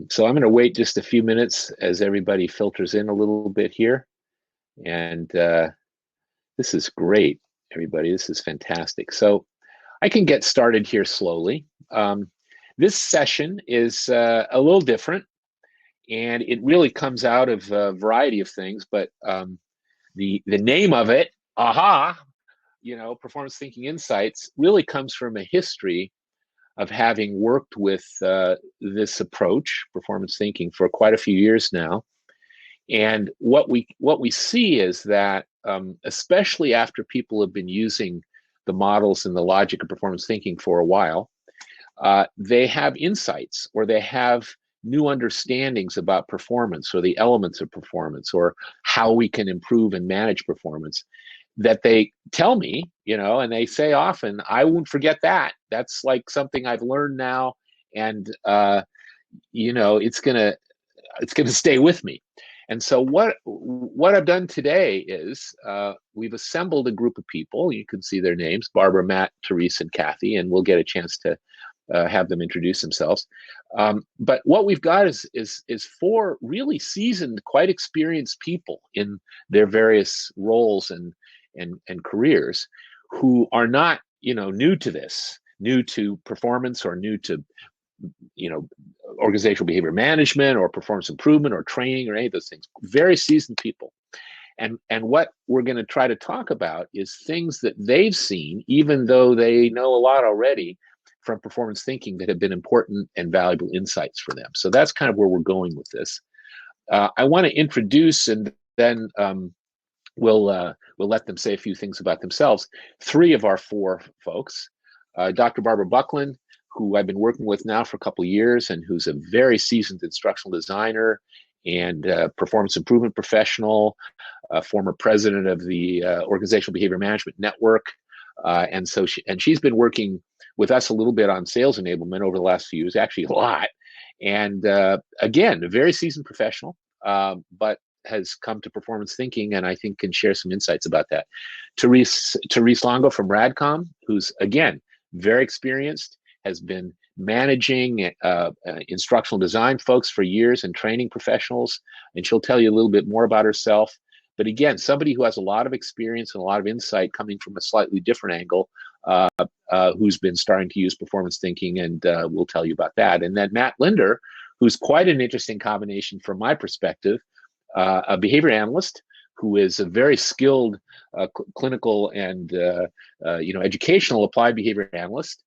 So I'm going to wait just a few minutes as everybody filters in a little bit here. And this is great, everybody. This is fantastic. So I can get started here slowly. This session is a little different, and it really comes out of a variety of things, but the name of it, AHA, Performance Thinking Insights, really comes from a history of having worked with this approach, performance thinking, for quite a few years now. And what we see is that, especially after people have been using the models and the logic of performance thinking for a while, they have insights, or they have new understandings about performance, or the elements of performance, or how we can improve and manage performance, that they tell me, and they say often, I won't forget that. That's like something I've learned now, and it's gonna stay with me. And so what I've done today is we've assembled a group of people. You can see their names: Barbara, Matt, Therese, and Cathy, and we'll get a chance to have them introduce themselves. But what we've got is four really seasoned, quite experienced people in their various roles and careers, who are not new to this, new to performance, or new to organizational behavior management, or performance improvement, or training, or any of those things. Very seasoned people. And what we're going to try to talk about is things that they've seen, even though they know a lot already from performance thinking, that have been important and valuable insights for them. So that's kind of where we're going with this. I want to introduce, and then we'll let them say a few things about themselves. Three of our four folks: Dr. Barbara Buckland, who I've been working with now for a couple of years, and who's a very seasoned instructional designer and performance improvement professional, former president of the Organizational Behavior Management Network. And she's been working with us a little bit on sales enablement over the last few years, actually a lot. And again, a very seasoned professional, but has come to performance thinking, and I think can share some insights about that. Therese Longo from Radcom, who's, again, very experienced, has been managing instructional design folks for years, and training professionals, and she'll tell you a little bit more about herself. But again, somebody who has a lot of experience and a lot of insight, coming from a slightly different angle, who's been starting to use performance thinking, and we'll tell you about that. And then Matt Linder, who's quite an interesting combination from my perspective, a behavior analyst who is a very skilled clinical and educational applied behavior analyst,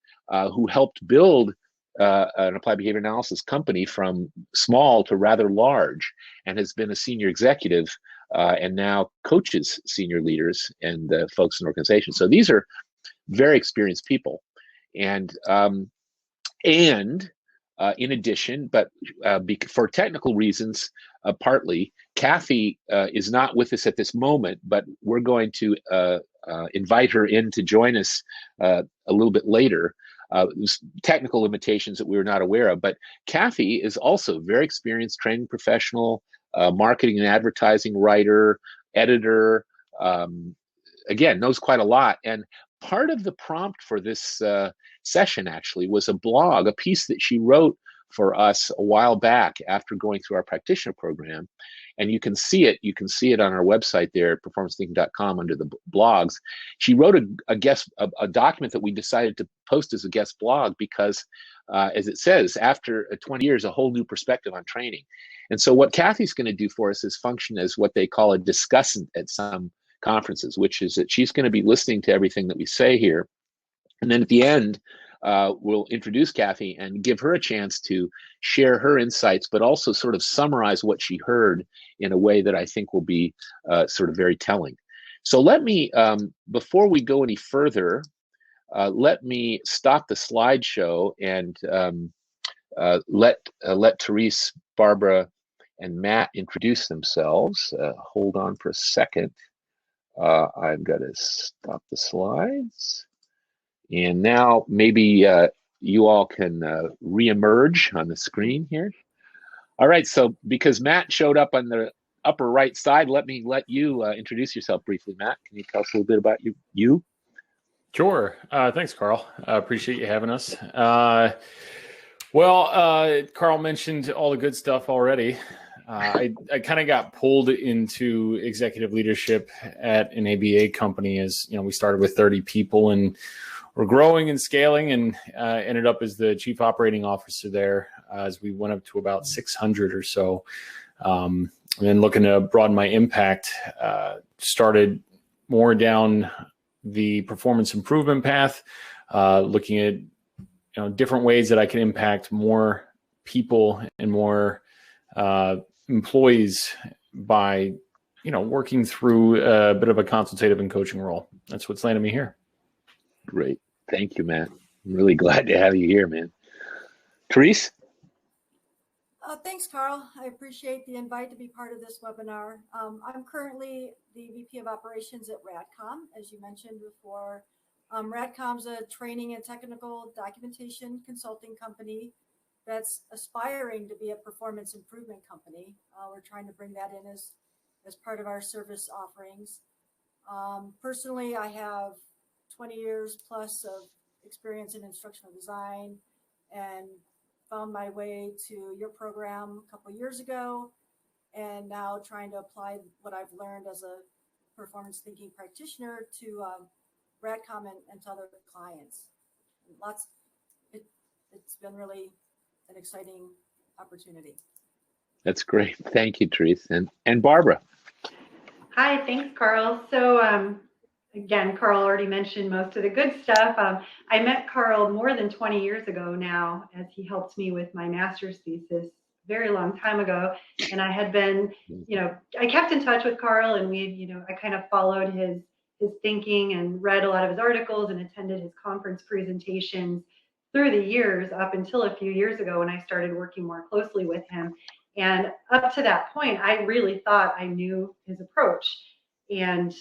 who helped build an applied behavior analysis company from small to rather large, and has been a senior executive, and now coaches senior leaders and folks in organizations. So these are very experienced people. And in addition, but for technical reasons, partly, Cathy is not with us at this moment, but we're going to invite her in to join us a little bit later. Technical limitations that we were not aware of. But Cathy is also a very experienced training professional, marketing and advertising writer, editor, again, knows quite a lot. And part of the prompt for this session actually was a piece that she wrote for us a while back after going through our practitioner program. And you can see it on our website there at performancethinking.com under the blogs. She wrote a document that we decided to post as a guest blog because, as it says, after 20 years, a whole new perspective on training. And so what Cathy's going to do for us is function as what they call a discussant at some conferences, which is that she's going to be listening to everything that we say here. And then at the end, we'll introduce Cathy and give her a chance to share her insights, but also sort of summarize what she heard in a way that I think will be sort of very telling. So let me, before we go any further, let me stop the slideshow and let Therese, Barbara, and Matt introduce themselves. Hold on for a second. I've got to stop the slides. And now maybe you all can re-emerge on the screen here. All right, so because Matt showed up on the upper right side, let you introduce yourself briefly. Matt, can you tell us a little bit about you? Sure. Thanks, Carl. I appreciate you having us. Well, Carl mentioned all the good stuff already. I kind of got pulled into executive leadership at an ABA company. As you know, we started with 30 people and we're growing and scaling, and ended up as the chief operating officer there as we went up to about 600 or so. And then looking to broaden my impact, started more down the performance improvement path, looking at different ways that I can impact more people and more employees by working through a bit of a consultative and coaching role. That's what's landed me here. Great. Thank you, Matt. I'm really glad to have you here, man. Therese? Thanks, Carl. I appreciate the invite to be part of this webinar. I'm currently the VP of Operations at RADCOM, as you mentioned before. RADCOM's a training and technical documentation consulting company that's aspiring to be a performance improvement company. We're trying to bring that in as part of our service offerings. Personally, I have 20 years plus of experience in instructional design and found my way to your program a couple of years ago, and now trying to apply what I've learned as a performance thinking practitioner to RADCOM and to other clients. It's been really an exciting opportunity. That's great. Thank you, Therese. And Barbara. Hi, thanks, Carl. So again, Carl already mentioned most of the good stuff. I met Carl more than 20 years ago now, as he helped me with my master's thesis very long time ago. And I had been, I kept in touch with Carl, and I kind of followed his thinking and read a lot of his articles and attended his conference presentations through the years up until a few years ago when I started working more closely with him. And up to that point, I really thought I knew his approach. And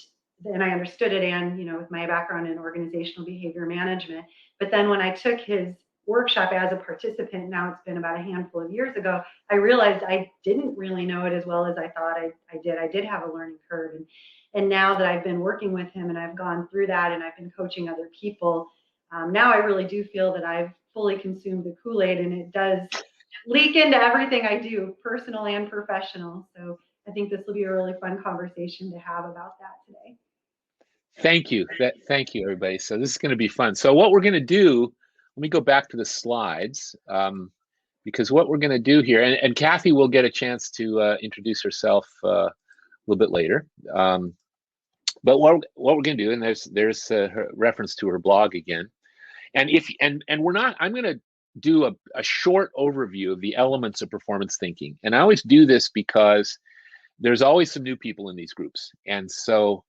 I understood it, and with my background in organizational behavior management. But then when I took his workshop as a participant, now it's been about a handful of years ago, I realized I didn't really know it as well as I thought I did. I did have a learning curve. And now that I've been working with him and I've gone through that and I've been coaching other people, now I really do feel that I've fully consumed the Kool-Aid, and it does leak into everything I do, personal and professional. So I think this will be a really fun conversation to have about that today. Thank you. Thank you, everybody. So this is going to be fun. So what we're going to do, let me go back to the slides, because what we're going to do here, and Cathy will get a chance to introduce herself a little bit later. But what we're going to do, and there's her reference to her blog again, and we're not. I'm going to do a short overview of the elements of performance thinking, and I always do this because there's always some new people in these groups, and so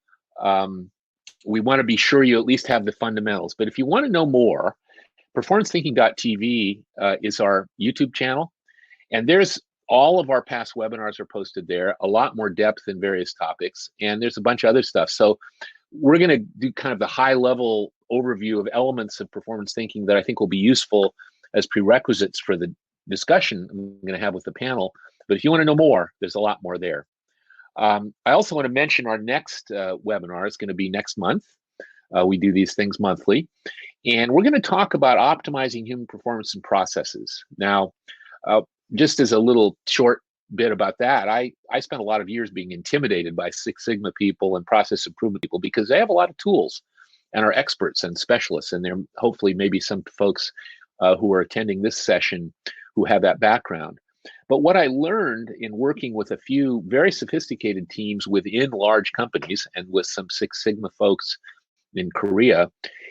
we want to be sure you at least have the fundamentals. But if you want to know more, performancethinking.tv is our YouTube channel, and there's all of our past webinars are posted there, a lot more depth in various topics, and there's a bunch of other stuff. So we're going to do kind of the high level overview of elements of performance thinking that I think will be useful as prerequisites for the discussion I'm going to have with the panel. But if you want to know more, there's a lot more there. I also want to mention our next webinar is going to be next month. We do these things monthly, and we're going to talk about optimizing human performance and processes. Now, just as a little short bit about that, I spent a lot of years being intimidated by Six Sigma people and process improvement people because they have a lot of tools and are experts and specialists, and there hopefully maybe some folks who are attending this session who have that background. But what I learned in working with a few very sophisticated teams within large companies and with some Six Sigma folks in Korea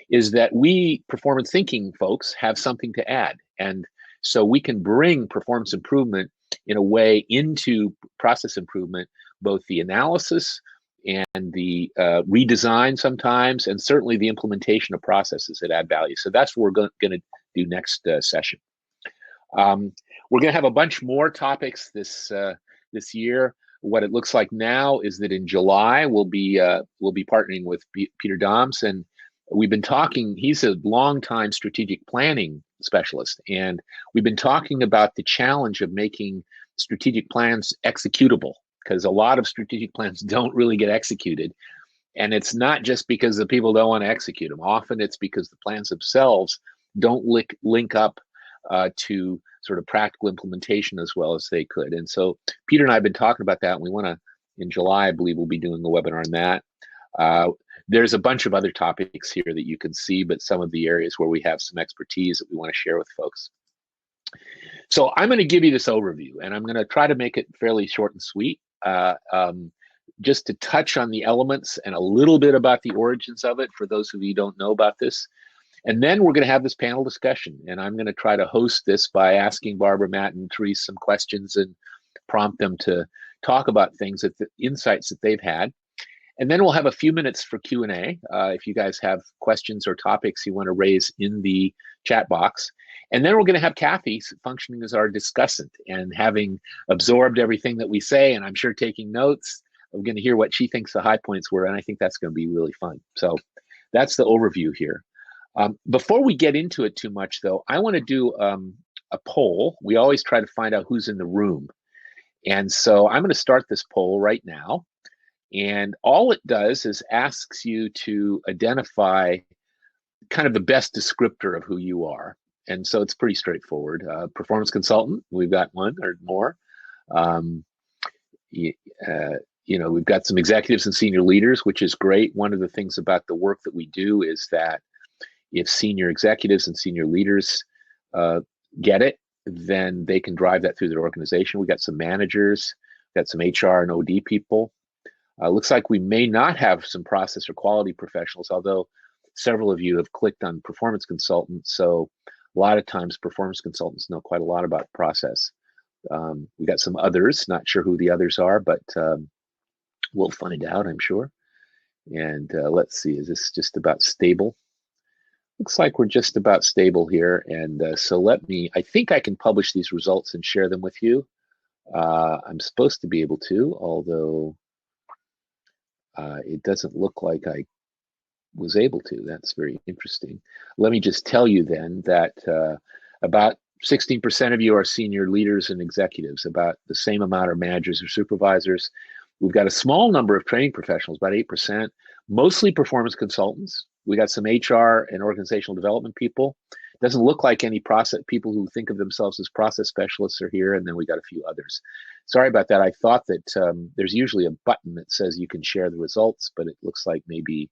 is that we performance thinking folks have something to add. And so we can bring performance improvement in a way into process improvement, both the analysis and the redesign sometimes, and certainly the implementation of processes that add value. So that's what we're going to do next session. We're going to have a bunch more topics this year. What it looks like now is that in July we'll be partnering with Peter Doms, and we've been talking. He's a longtime strategic planning specialist, and we've been talking about the challenge of making strategic plans executable, because a lot of strategic plans don't really get executed, and it's not just because the people don't want to execute them. Often it's because the plans themselves don't link up to sort of practical implementation as well as they could. And so Peter and I have been talking about that, and we want to, in July, I believe we'll be doing a webinar on that. There's a bunch of other topics here that you can see, but some of the areas where we have some expertise that we want to share with folks. So I'm going to give you this overview, and I'm going to try to make it fairly short and sweet, just to touch on the elements and a little bit about the origins of it for those of you who don't know about this. And then we're going to have this panel discussion, and I'm going to try to host this by asking Barbara, Matt, and Therese some questions and prompt them to talk about things, that the insights that they've had. And then we'll have a few minutes for Q&A if you guys have questions or topics you want to raise in the chat box. And then we're going to have Cathy functioning as our discussant, and having absorbed everything that we say, and I'm sure taking notes, we're going to hear what she thinks the high points were, and I think that's going to be really fun. So that's the overview here. Before we get into it too much, though, I want to do a poll. We always try to find out who's in the room. And so I'm going to start this poll right now. And all it does is asks you to identify kind of the best descriptor of who you are. And so it's pretty straightforward. Performance consultant, we've got one or more. You know, we've got some executives and senior leaders, which is great. One of the things about the work that we do is that if senior executives and senior leaders get it, then they can drive that through their organization. We got some managers, got some HR and OD people. Looks like we may not have some process or quality professionals, although several of you have clicked on performance consultants. So a lot of times performance consultants know quite a lot about process. We got some others, not sure who the others are, but we'll find out, I'm sure. And let's see, is this just about stable? Looks like we're just about stable here. And so let me, I think I can publish these results and share them with you. I'm supposed to be able to, although it doesn't look like I was able to. That's very interesting. Let me just tell you then that about 16% of you are senior leaders and executives, about the same amount are managers or supervisors. We've got a small number of training professionals, about 8%, mostly performance consultants. We got some HR and organizational development people. Doesn't look like any process people who think of themselves as process specialists are here, and then we got a few others. Sorry about that. I thought that there's usually a button that says you can share the results, but it looks like maybe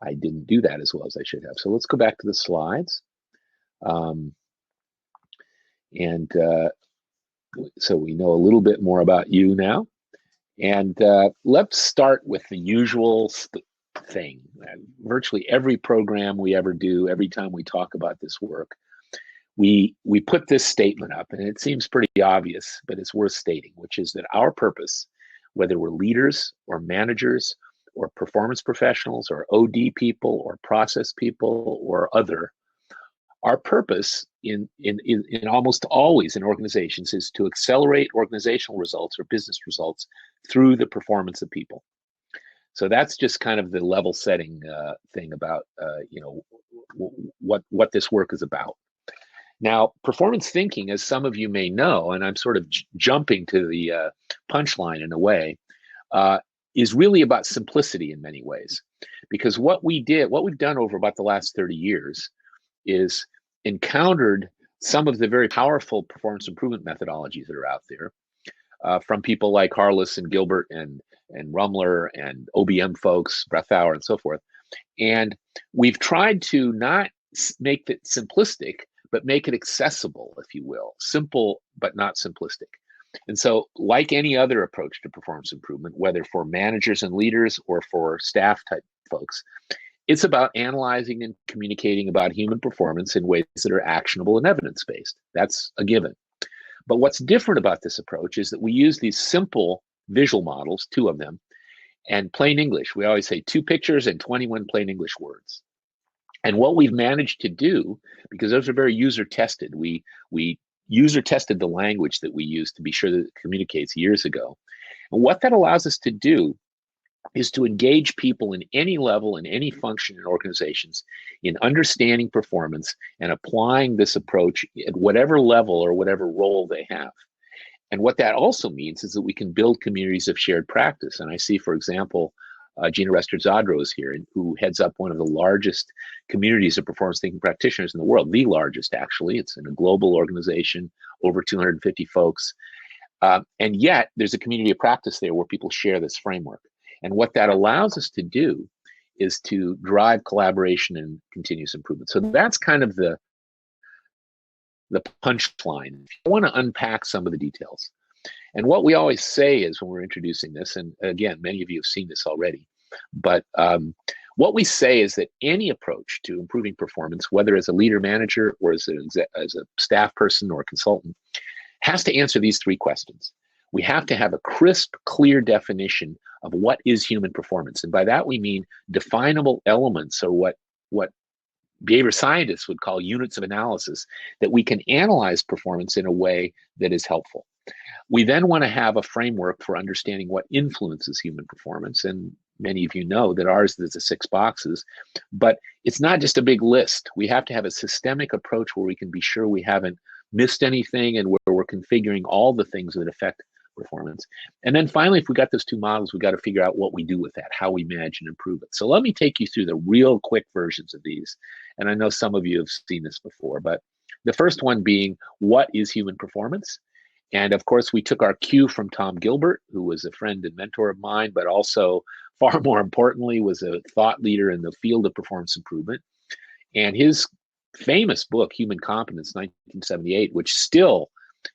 I didn't do that as well as I should have. So let's go back to the slides. So we know a little bit more about you now. And let's start with the usual thing. Virtually every program we ever do, every time we talk about this work, we put this statement up, and it seems pretty obvious, but it's worth stating, which is that our purpose, whether we're leaders or managers or performance professionals or OD people or process people or other, our purpose in almost always in organizations is to accelerate organizational results or business results through the performance of people. So that's just kind of the level setting thing about you know, what this work is about. Now, performance thinking, as some of you may know, and I'm sort of jumping to the punchline in a way, is really about simplicity in many ways. Because what we've done over about the last 30 years is encountered some of the very powerful performance improvement methodologies that are out there from people like Harless and Gilbert and Rumler and OBM folks, Breathauer and so forth. And we've tried to not make it simplistic, but make it accessible, if you will, simple, but not simplistic. And so like any other approach to performance improvement, whether for managers and leaders or for staff type folks, it's about analyzing and communicating about human performance in ways that are actionable and evidence-based. That's a given. But what's different about this approach is that we use these simple visual models, 2 of them, and plain English. We always say 2 pictures and 21 plain English words. And what we've managed to do, because those are very user-tested, we user-tested the language that we use to be sure that it communicates years ago. And what that allows us to do is to engage people in any level, in any function in organizations, in understanding performance and applying this approach at whatever level or whatever role they have. And what that also means is that we can build communities of shared practice. And I see, for example, Gina Rester-Zadro is here, who heads up one of the largest communities of performance thinking practitioners in the world, the largest, actually. It's in a global organization, over 250 folks. And yet, there's a community of practice there where people share this framework. And what that allows us to do is to drive collaboration and continuous improvement. So that's kind of the punchline. I want to unpack some of the details. And what we always say is when we're introducing this, and again, many of you have seen this already, but what we say is that any approach to improving performance, whether as a leader manager or as a staff person or a consultant, has to answer these three questions. We have to have a crisp, clear definition of what is human performance. And by that we mean definable elements, or what behavior scientists would call units of analysis, that we can analyze performance in a way that is helpful. We then want to have a framework for understanding what influences human performance. And many of you know that ours is the 6 boxes, but it's not just a big list. We have to have a systemic approach where we can be sure we haven't missed anything and where we're configuring all the things that affect performance. And then finally, if we got those 2 models, we got to figure out what we do with that, how we manage and improve it. So let me take you through the real quick versions of these. And I know some of you have seen this before, but the first one being, what is human performance? And of course, we took our cue from Tom Gilbert, who was a friend and mentor of mine, but also, far more importantly, was a thought leader in the field of performance improvement. And his famous book, Human Competence, 1978, which still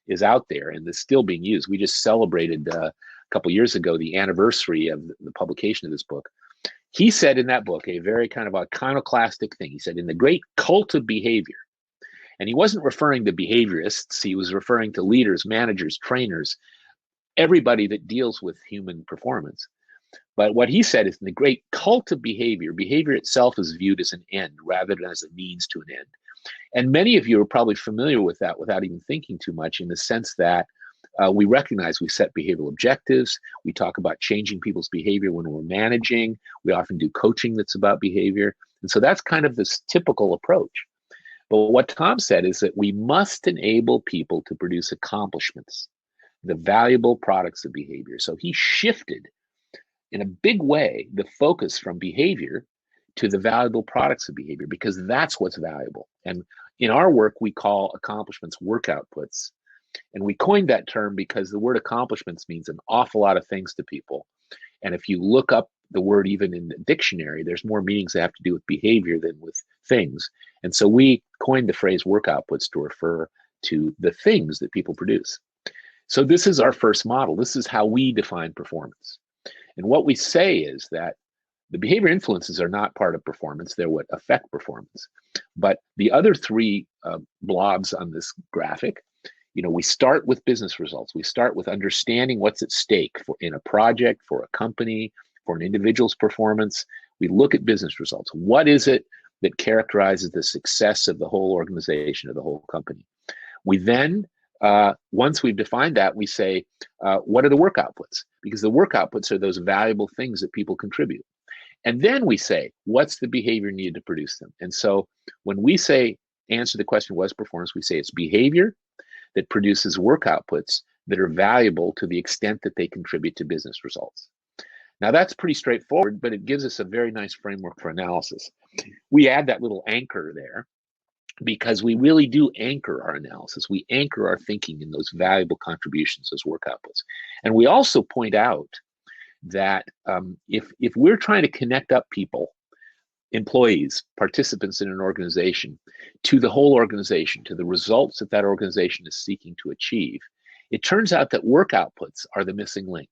is out there and is still being used. We just celebrated a couple years ago the anniversary of the publication of this book. He said in that book a very kind of iconoclastic thing. He said, in the great cult of behavior, and he wasn't referring to behaviorists, he was referring to leaders, managers, trainers, everybody that deals with human performance. But what he said is, in the great cult of behavior, behavior itself is viewed as an end rather than as a means to an end. And many of you are probably familiar with that without even thinking too much, in the sense that we recognize we set behavioral objectives. We talk about changing people's behavior when we're managing. We often do coaching that's about behavior. And so that's kind of this typical approach. But what Tom said is that we must enable people to produce accomplishments, the valuable products of behavior. So he shifted in a big way the focus from behavior to the valuable products of behavior, because that's what's valuable. And in our work, we call accomplishments work outputs. And we coined that term because the word accomplishments means an awful lot of things to people. And if you look up the word even in the dictionary, there's more meanings that have to do with behavior than with things. And so we coined the phrase work outputs to refer to the things that people produce. So this is our first model. This is how we define performance. And what we say is that the behavior influences are not part of performance. They're what affect performance. But the other 3 blobs on this graphic, we start with business results. We start with understanding what's at stake in a project, for a company, for an individual's performance. We look at business results. What is it that characterizes the success of the whole organization, of the whole company? We then, once we've defined that, we say, what are the work outputs? Because the work outputs are those valuable things that people contribute. And then we say, what's the behavior needed to produce them? And so when we say, answer the question, what's performance? We say it's behavior that produces work outputs that are valuable to the extent that they contribute to business results. Now that's pretty straightforward, but it gives us a very nice framework for analysis. We add that little anchor there because we really do anchor our analysis. We anchor our thinking in those valuable contributions, those work outputs. And we also point out that if we're trying to connect up people, employees, participants in an organization, to the whole organization, to the results that that organization is seeking to achieve, it turns out that work outputs are the missing link.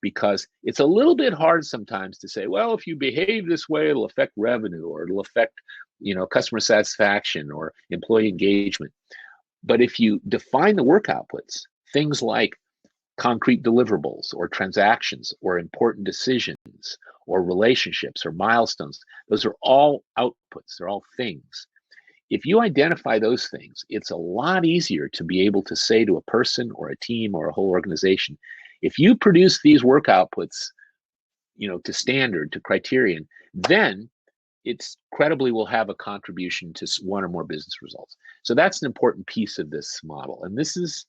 Because it's a little bit hard sometimes to say, well, if you behave this way, it'll affect revenue, or it'll affect, customer satisfaction or employee engagement. But if you define the work outputs, things like concrete deliverables or transactions or important decisions or relationships or milestones, those are all outputs, they're all things. If you identify those things, it's a lot easier to be able to say to a person or a team or a whole organization, if you produce these work outputs, to standard, to criterion, then it's credibly will have a contribution to one or more business results. So that's an important piece of this model. And this is,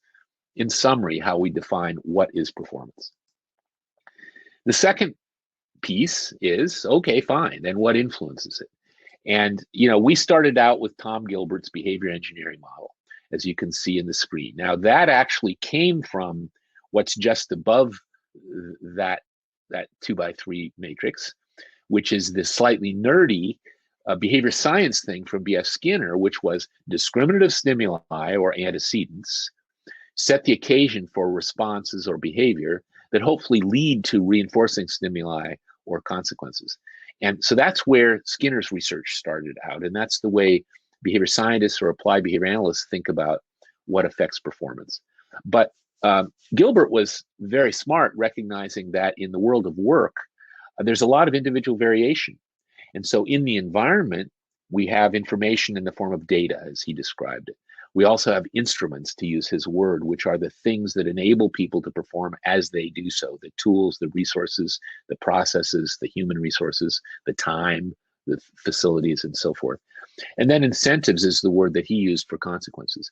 in summary, how we define what is performance. The second piece is, okay, fine, then what influences it? And, we started out with Tom Gilbert's behavior engineering model, as you can see in the screen. Now, that actually came from what's just above that 2x3 matrix, which is the slightly nerdy behavior science thing from B.F. Skinner, which was discriminative stimuli or antecedents set the occasion for responses or behavior that hopefully lead to reinforcing stimuli or consequences. And so that's where Skinner's research started out. And that's the way behavior scientists or applied behavior analysts think about what affects performance. But Gilbert was very smart, recognizing that in the world of work, there's a lot of individual variation. And so in the environment, we have information in the form of data, as he described it. We also have instruments, to use his word, which are the things that enable people to perform as they do so, the tools, the resources, the processes, the human resources, the time, the facilities, and so forth. And then incentives is the word that he used for consequences.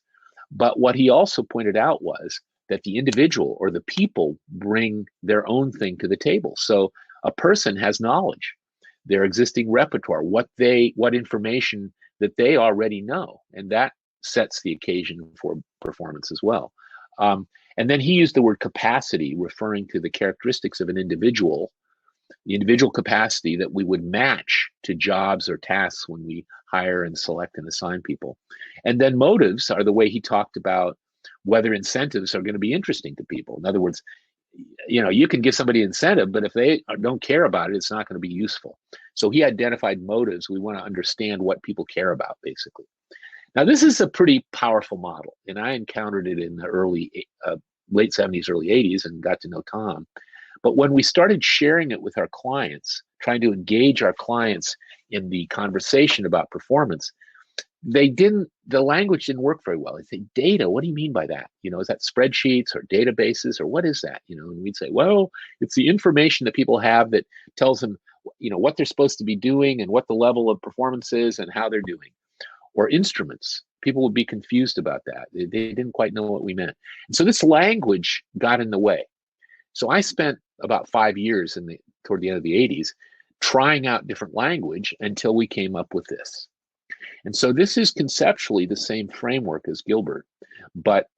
But what he also pointed out was that the individual or the people bring their own thing to the table. So a person has knowledge, their existing repertoire, what information that they already know, and that sets the occasion for performance as well. And then he used the word capacity, referring to the characteristics of an individual, the individual capacity that we would match to jobs or tasks when we hire and select and assign people. And then motives are the way he talked about whether incentives are going to be interesting to people. In other words, you can give somebody incentive, but if they don't care about it, it's not going to be useful. So he identified motives. We want to understand what people care about, basically. Now, this is a pretty powerful model, and I encountered it in the late 70s, early 80s, and got to know Tom. But when we started sharing it with our clients, trying to engage our clients in the conversation about performance, the language didn't work very well. They'd say, data, what do you mean by that? Is that spreadsheets or databases, or what is that? And we'd say, well, it's the information that people have that tells them, what they're supposed to be doing and what the level of performance is and how they're doing. Or instruments. People would be confused about that. They didn't quite know what we meant. And so this language got in the way. So I spent about 5 years toward the end of the 80s trying out different language until we came up with this. And so this is conceptually the same framework as Gilbert, but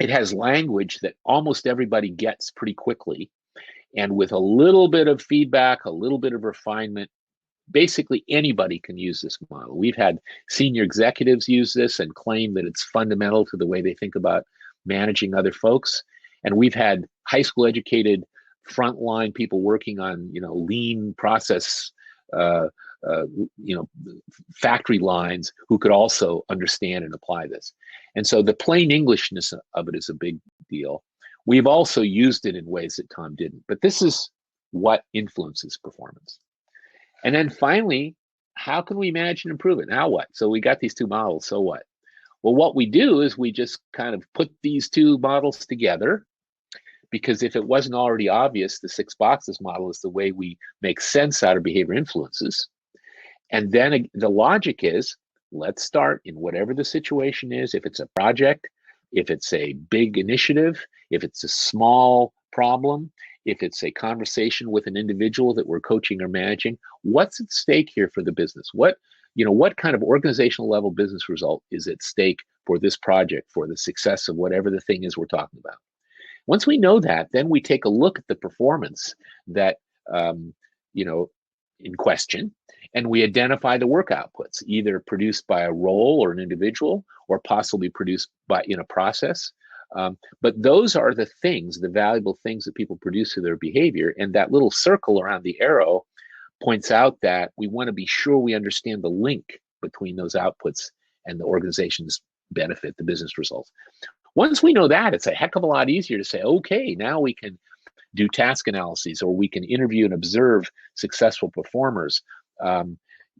it has language that almost everybody gets pretty quickly. And with a little bit of feedback, a little bit of refinement, basically anybody can use this model. We've had senior executives use this and claim that it's fundamental to the way they think about managing other folks. And we've had high school educated frontline people working on, lean process, factory lines who could also understand and apply this. And so the plain Englishness of it is a big deal. We've also used it in ways that Tom didn't, but this is what influences performance. And then finally, how can we manage and improve it? Now what? So we got these two models, so what? Well, what we do is we just kind of put these two models together, because if it wasn't already obvious, the 6 boxes model is the way we make sense out of behavior influences. And then the logic is, let's start in whatever the situation is. If it's a project, if it's a big initiative, if it's a small problem, if it's a conversation with an individual that we're coaching or managing, what's at stake here for the business? What kind of organizational level business result is at stake for this project, for the success of whatever the thing is we're talking about? Once we know that, then we take a look at the performance that, in question, and we identify the work outputs, either produced by a role or an individual, or possibly produced in a process. But those are the things, the valuable things that people produce through their behavior. And that little circle around the arrow points out that we want to be sure we understand the link between those outputs and the organization's benefit, the business results. Once we know that, it's a heck of a lot easier to say, okay, now we can do task analyses, or we can interview and observe successful performers.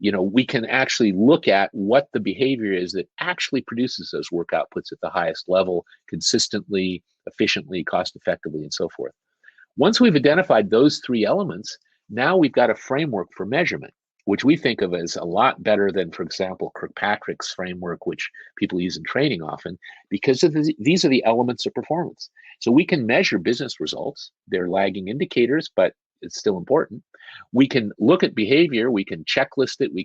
We can actually look at what the behavior is that actually produces those work outputs at the highest level, consistently, efficiently, cost effectively, and so forth. Once we've identified those 3 elements, now we've got a framework for measurement, which we think of as a lot better than, for example, Kirkpatrick's framework, which people use in training often, because these are the elements of performance. So we can measure business results. They're lagging indicators, but it's still important. We can look at behavior, we can checklist it, we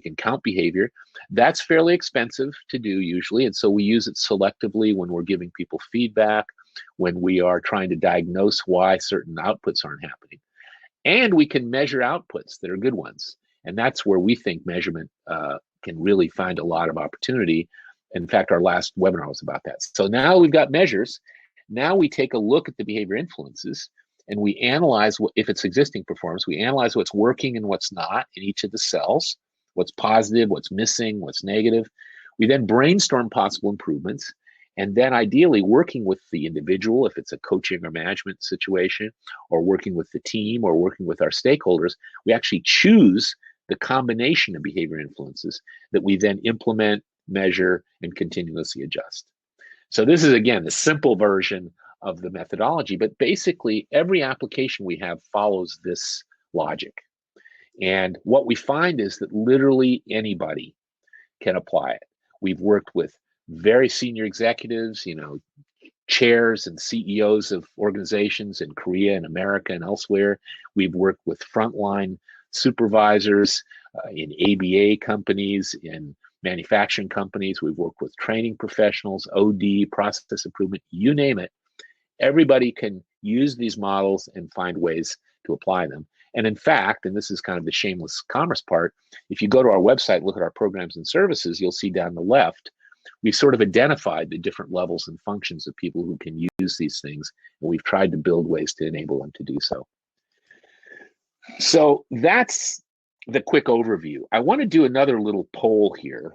can count behavior. That's fairly expensive to do usually, and so we use it selectively when we're giving people feedback, when we are trying to diagnose why certain outputs aren't happening. And we can measure outputs that are good ones. And that's where we think measurement can really find a lot of opportunity. In fact, our last webinar was about that. So now we've got measures. Now we take a look at the behavior influences and we analyze if it's existing performance, we analyze what's working and what's not in each of the cells, what's positive, what's missing, what's negative. We then brainstorm possible improvements. And then ideally working with the individual, if it's a coaching or management situation, or working with the team or working with our stakeholders, we actually choose the combination of behavior influences that we then implement, measure, and continuously adjust. So this is, again, the simple version of the methodology, but basically every application we have follows this logic. And what we find is that literally anybody can apply it. We've worked with very senior executives, chairs and CEOs of organizations in Korea and America and elsewhere. We've worked with frontline supervisors in ABA companies, in manufacturing companies. We've worked with training professionals, OD, process improvement, you name it. Everybody can use these models and find ways to apply them. And in fact, and this is kind of the shameless commerce part, if you go to our website, look at our programs and services, you'll see down the left, we've sort of identified the different levels and functions of people who can use these things, and we've tried to build ways to enable them to do so. So that's the quick overview. I want to do another little poll here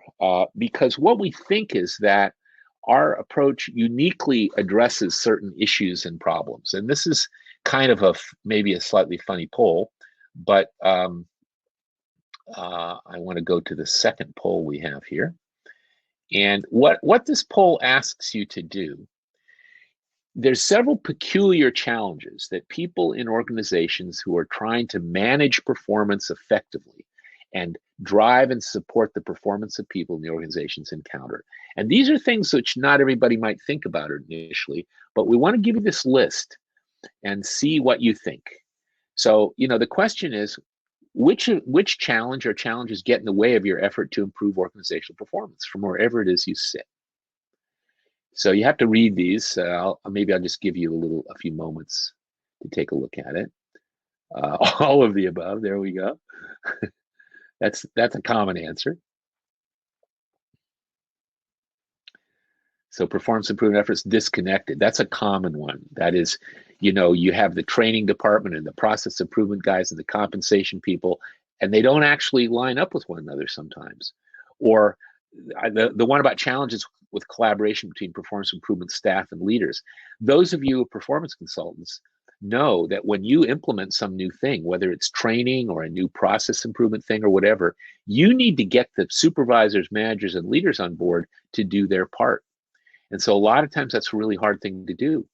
because what we think is that our approach uniquely addresses certain issues and problems. And this is kind of maybe a slightly funny poll, but I want to go to the second poll we have here. And what this poll asks you to do, there's several peculiar challenges that people in organizations who are trying to manage performance effectively and drive and support the performance of people in the organizations encounter. And these are things which not everybody might think about initially, but we want to give you this list and see what you think. So, the question is, which challenge or challenges get in the way of your effort to improve organizational performance from wherever it is you sit? So you have to read these. Maybe I'll just give you a few moments to take a look at it. All of the above. There we go. That's a common answer. So performance improvement efforts disconnected. That's a common one. That is, you have the training department and the process improvement guys and the compensation people, and they don't actually line up with one another sometimes. Or the one about challenges with collaboration between performance improvement staff and leaders. Those of you who are performance consultants know that when you implement some new thing, whether it's training or a new process improvement thing or whatever, you need to get the supervisors, managers, and leaders on board to do their part. And so a lot of times that's a really hard thing to do.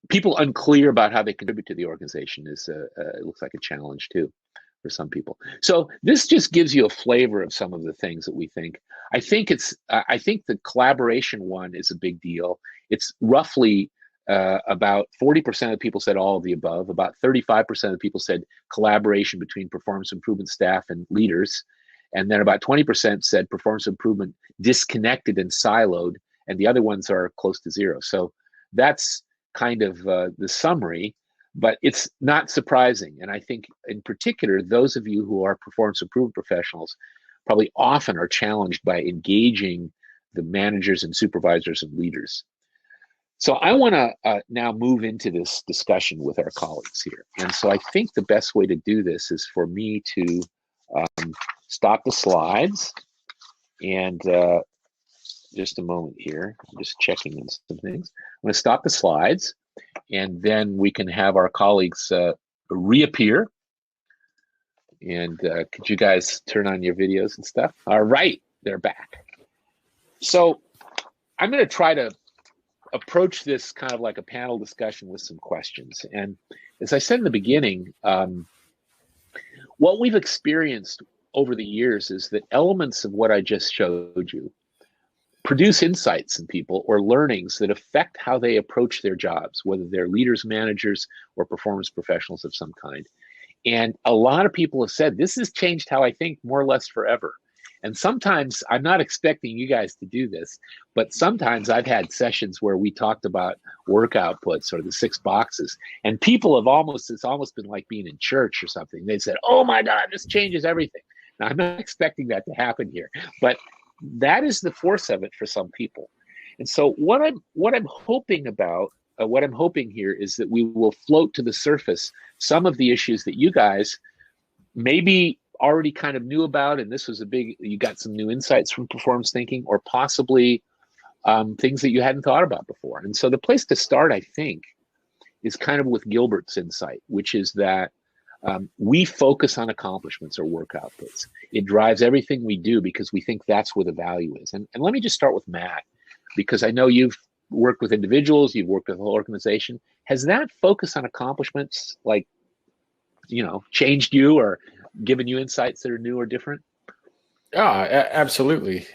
People unclear about how they contribute to the organization it looks like a challenge too for some people. So this just gives you a flavor of some of the things that we think. I think the collaboration one is a big deal. It's roughly about 40% of people said all of the above. About 35% of people said collaboration between performance improvement staff and leaders. And then about 20% said performance improvement disconnected and siloed, and the other ones are close to zero. So that's kind of the summary, but it's not surprising. And I think in particular, those of you who are performance improvement professionals probably often are challenged by engaging the managers and supervisors and leaders. So I want to now move into this discussion with our colleagues here. And so I think the best way to do this is for me to stop the slides and just a moment here. I'm just checking in some things. I'm going to stop the slides and then we can have our colleagues reappear. And could you guys turn on your videos and stuff? All right, they're back. So I'm going to try to approach this kind of like a panel discussion with some questions. And as I said in the beginning, what we've experienced over the years is that elements of what I just showed you produce insights in people or learnings that affect how they approach their jobs, whether they're leaders, managers, or performance professionals of some kind. And a lot of people have said, this has changed how I think more or less forever. And sometimes, I'm not expecting you guys to do this, but sometimes I've had sessions where we talked about work outputs or the 6 boxes, and people have it's almost been like being in church or something. They said, oh my God, this changes everything. Now, I'm not expecting that to happen here, but that is the force of it for some people. And so what I'm hoping here is that we will float to the surface some of the issues that you guys maybe already kind of knew about, and this was you got some new insights from performance thinking, or possibly things that you hadn't thought about before. And so the place to start, I think, is kind of with Gilbert's insight, which is that we focus on accomplishments or work outputs. It drives everything we do because we think that's where the value is. And let me just start with Matt, because I know you've worked with individuals, you've worked with a whole organization. Has that focus on accomplishments, like, changed you or given you insights that are new or different? Absolutely.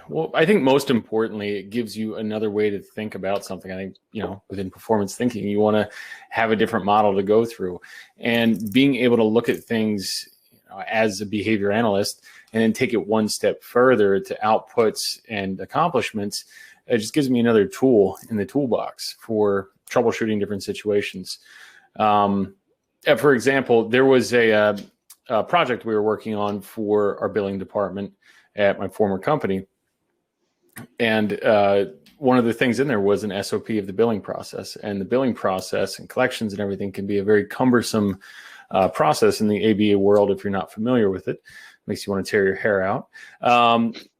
Well, I think most importantly, it gives you another way to think about something. I think, within performance thinking, you want to have a different model to go through, and being able to look at things as a behavior analyst and then take it one step further to outputs and accomplishments. It just gives me another tool in the toolbox for troubleshooting different situations. For example, there was a project we were working on for our billing department at my former company. And one of the things in there was an SOP of the billing process. And the billing process and collections and everything can be a very cumbersome process in the ABA world if you're not familiar with it. Makes you want to tear your hair out.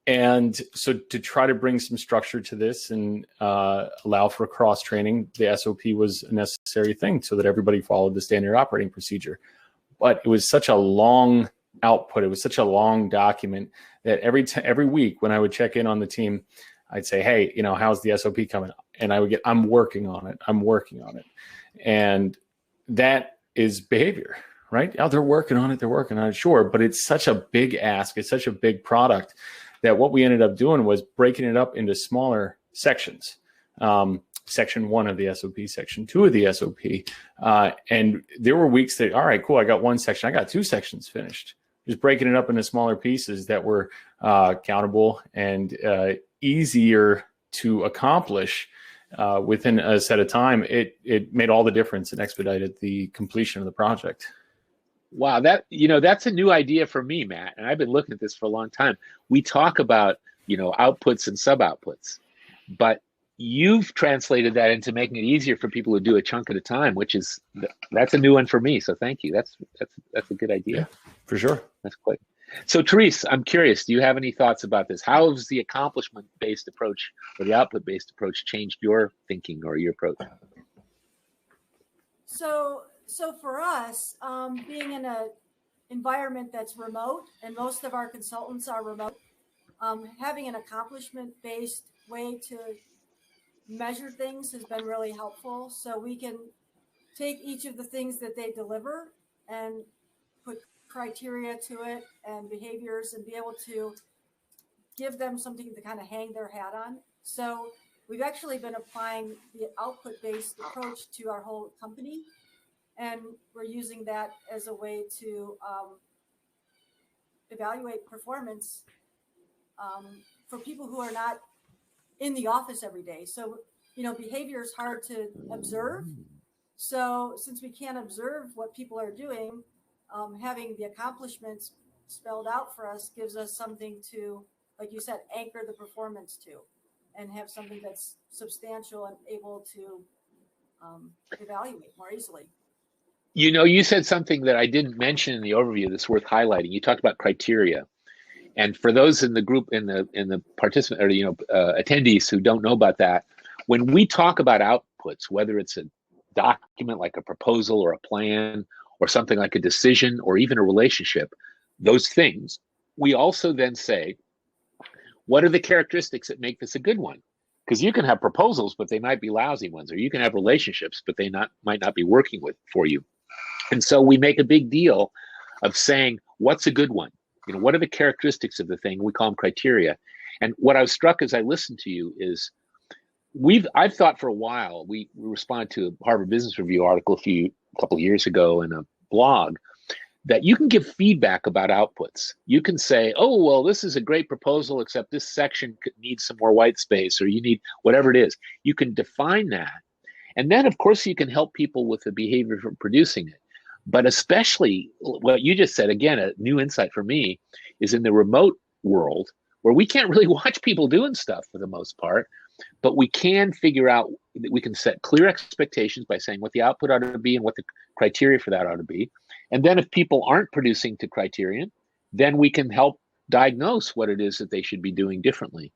And so to try to bring some structure to this and allow for cross-training, the SOP was a necessary thing so that everybody followed the standard operating procedure. But it was such a long output. It was such a long document that every week when I would check in on the team, I'd say, hey, how's the SOP coming? And I would get, I'm working on it. And that is behavior, right? They're working on it, sure. But it's such a big ask. It's such a big product that what we ended up doing was breaking it up into smaller sections. Section 1 of the SOP, section 2 of the SOP. And there were weeks that, all right, cool, I got one section, I got 2 sections finished. Just breaking it up into smaller pieces that were countable and easier to accomplish within a set of time. It made all the difference and expedited the completion of the project. Wow, that's a new idea for me, Matt. And I've been looking at this for a long time. We talk about, outputs and sub-outputs, but you've translated that into making it easier for people to do a chunk at a time, that's a new one for me. So thank you. That's a good idea. Yeah, for sure. That's great. So Therese, I'm curious, do you have any thoughts about this? How has the accomplishment-based approach or the output-based approach changed your thinking or your approach? So for us, being in an environment that's remote, and most of our consultants are remote, having an accomplishment-based way to measure things has been really helpful. So we can take each of the things that they deliver and put criteria to it and behaviors and be able to give them something to kind of hang their hat on. So we've actually been applying the output-based approach to our whole company. And we're using that as a way to evaluate performance for people who are not in the office every day. So, behavior is hard to observe. So since we can't observe what people are doing, having the accomplishments spelled out for us gives us something to, like you said, anchor the performance to, and have something that's substantial and able to evaluate more easily. You said something that I didn't mention in the overview that's worth highlighting. You talked about criteria. And for those in the group, in the participant or attendees who don't know about that, when we talk about outputs, whether it's a document like a proposal or a plan or something like a decision or even a relationship, those things, we also then say, what are the characteristics that make this a good one? Because you can have proposals, but they might be lousy ones, or you can have relationships, but they might not be working for you. And so we make a big deal of saying, what's a good one? What are the characteristics of the thing? We call them criteria. And what I was struck as I listened to you is I've thought for a while, we responded to a Harvard Business Review article a couple of years ago in a blog, that you can give feedback about outputs. You can say, oh, well, this is a great proposal, except this section needs some more white space, or you need whatever it is. You can define that. And then, of course, you can help people with the behavior for producing it. But especially what you just said, again, a new insight for me, is in the remote world where we can't really watch people doing stuff for the most part, but we can figure out, we can set clear expectations by saying what the output ought to be and what the criteria for that ought to be. And then if people aren't producing to criterion, then we can help diagnose what it is that they should be doing differently.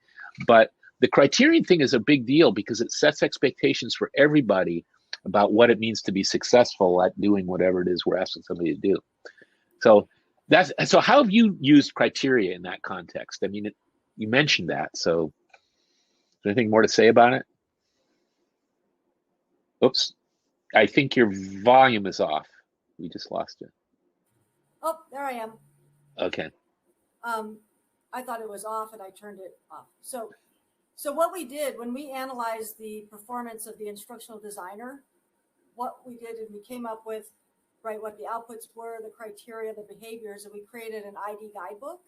But the criterion thing is a big deal because it sets expectations for everybody about what it means to be successful at doing whatever it is we're asking somebody to do. So how have you used criteria in that context? I mean, you mentioned that. So is there anything more to say about it? Oops, I think your volume is off. We just lost it. Oh, there I am. Okay. I thought it was off and I turned it off. So what we did when we analyzed the performance of the instructional designer, what we did is we came up with, right, what the outputs were, the criteria, the behaviors, and we created an ID guidebook.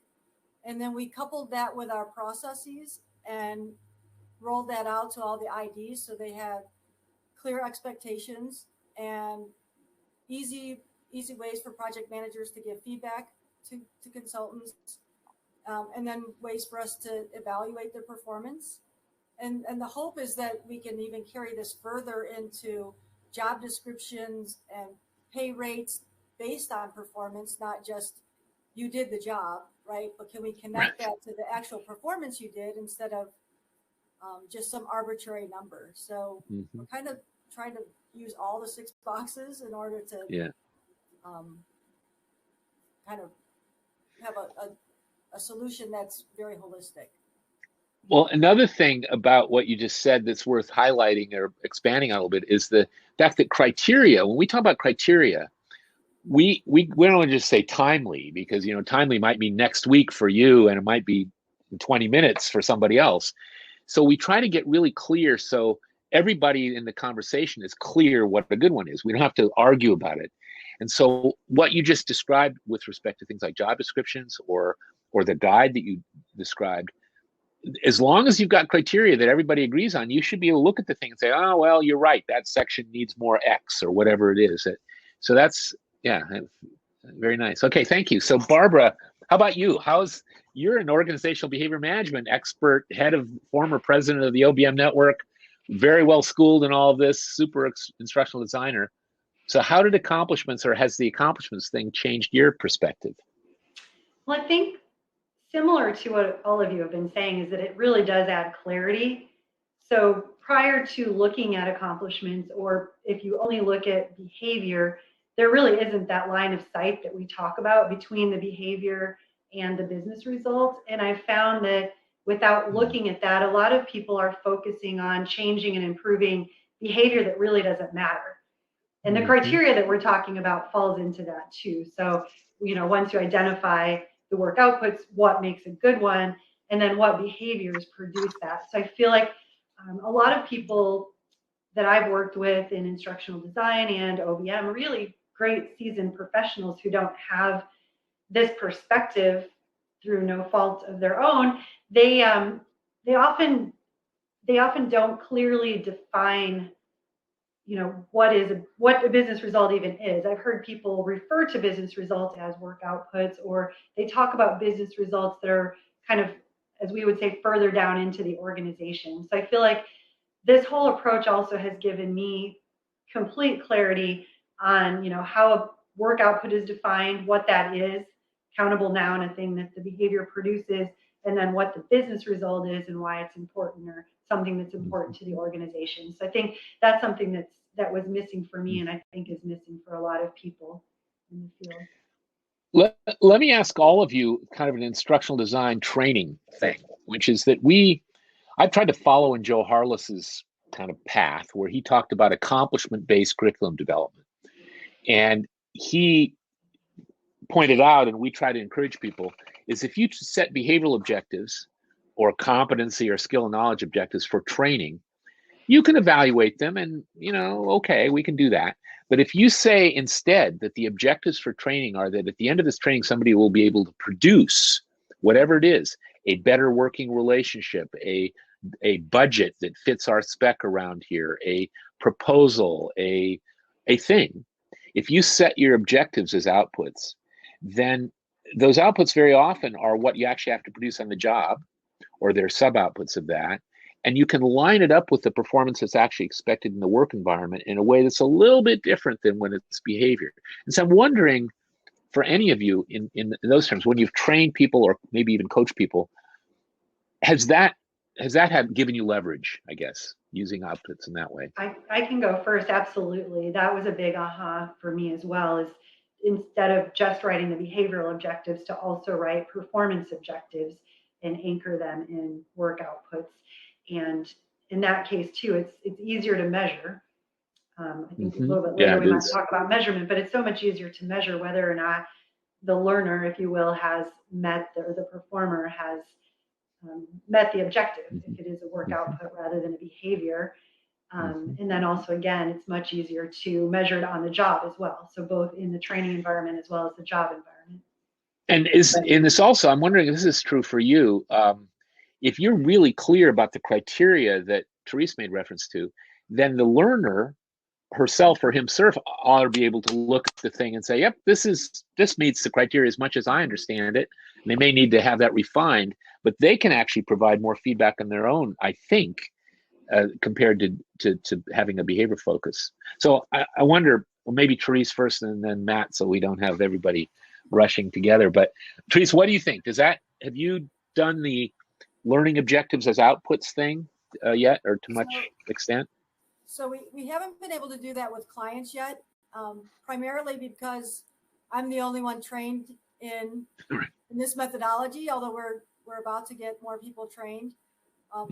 And then we coupled that with our processes and rolled that out to all the IDs so they had clear expectations and easy ways for project managers to give feedback to consultants, and then ways for us to evaluate their performance. And the hope is that we can even carry this further into job descriptions and pay rates based on performance, not just you did the job, right? But can we connect that to the actual performance you did instead of just some arbitrary number? So we're kind of trying to use all the 6 boxes in order to kind of have a solution that's very holistic. Well, another thing about what you just said that's worth highlighting or expanding on a little bit is the fact that criteria, when we talk about criteria, we don't want to just say timely, because timely might mean next week for you and it might be 20 minutes for somebody else. So we try to get really clear so everybody in the conversation is clear what a good one is. We don't have to argue about it. And so what you just described with respect to things like job descriptions or the guide that you described, as long as you've got criteria that everybody agrees on, you should be able to look at the thing and say, oh, well, you're right, that section needs more X or whatever it is. So that's, very nice. Okay, thank you. So Barbara, how about you? You're an organizational behavior management expert, former president of the OBM network, very well schooled in all of this, super instructional designer. So how did accomplishments, or has the accomplishments thing changed your perspective? Well, I think similar to what all of you have been saying is that it really does add clarity. So prior to looking at accomplishments, or if you only look at behavior, there really isn't that line of sight that we talk about between the behavior and the business results. And I found that without looking at that, a lot of people are focusing on changing and improving behavior that really doesn't matter. And the criteria that we're talking about falls into that too. So, once you identify the work outputs, what makes a good one, and then what behaviors produce that. So I feel like a lot of people that I've worked with in instructional design and OBM, really great seasoned professionals who don't have this perspective through no fault of their own, they often don't clearly define what a business result even is. I've heard people refer to business results as work outputs, or they talk about business results that are kind of, as we would say, further down into the organization. So I feel like this whole approach also has given me complete clarity on, how a work output is defined, what that is, countable noun, a thing that the behavior produces, and then what the business result is and why it's important, or something that's important to the organization. So I think that's something that was missing for me, and I think is missing for a lot of people in the field. Let me ask all of you kind of an instructional design training thing, which is that I've tried to follow in Joe Harless's kind of path where he talked about accomplishment-based curriculum development. And he pointed out, and we try to encourage people, is if you set behavioral objectives or competency or skill and knowledge objectives for training, you can evaluate them and, okay, we can do that. But if you say instead that the objectives for training are that at the end of this training, somebody will be able to produce whatever it is, a better working relationship, a budget that fits our spec around here, a proposal, a thing. If you set your objectives as outputs, then those outputs very often are what you actually have to produce on the job, or they're sub-outputs of that. And you can line it up with the performance that's actually expected in the work environment in a way that's a little bit different than when it's behavior. And so I'm wondering, for any of you in those terms, when you've trained people or maybe even coached people, has that given you leverage, I guess, using outputs in that way? I can go first. Absolutely. That was a big aha for me as well, is instead of just writing the behavioral objectives, to also write performance objectives and anchor them in work outputs. And in that case too, it's easier to measure. I think a little bit later we might talk about measurement, but it's so much easier to measure whether or not the learner, if you will, has met, or the performer has met the objective, if it is a work output rather than a behavior. And then also, again, it's much easier to measure it on the job as well. So both in the training environment as well as the job environment. And in this also, I'm wondering if this is true for you. If you're really clear about the criteria that Therese made reference to, then the learner herself or himself ought to be able to look at the thing and say, yep, this meets the criteria as much as I understand it. And they may need to have that refined, but they can actually provide more feedback on their own, I think, compared to having a behavior focus. So I wonder, well, maybe Therese first and then Matt, so we don't have everybody rushing together. But Therese, what do you think? Have you done the learning objectives as outputs thing yet, or to much extent? So we haven't been able to do that with clients yet, primarily because I'm the only one trained in this methodology, although we're about to get more people trained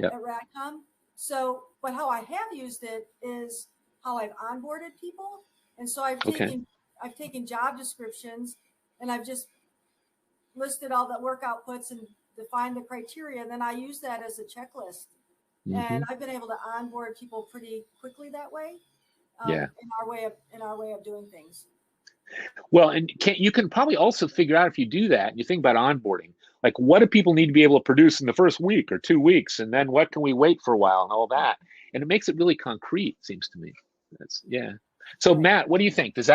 at RADCOM. So, but how I have used it is how I've onboarded people. And so I've taken job descriptions and I've just listed all the work outputs and defined the criteria. And then I use that as a checklist. And I've been able to onboard people pretty quickly that way. In our way of doing things. Well, and you can probably also figure out, if you do that and you think about onboarding, like what do people need to be able to produce in the first week or 2 weeks, and then what can we wait for a while and all that, and it makes it really concrete, seems to me. So Matt, what do you think? Does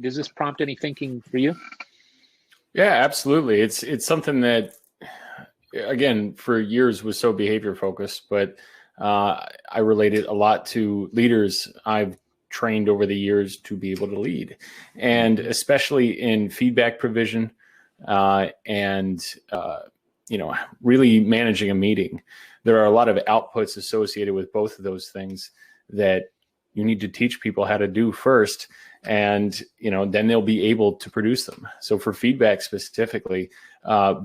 this prompt any thinking for you? Yeah, absolutely. It's something that, again, for years was so behavior focused, but I relate it a lot to leaders I've trained over the years to be able to lead, and especially in feedback provision and really managing a meeting. There are a lot of outputs associated with both of those things that you need to teach people how to do first, and then they'll be able to produce them. So for feedback specifically,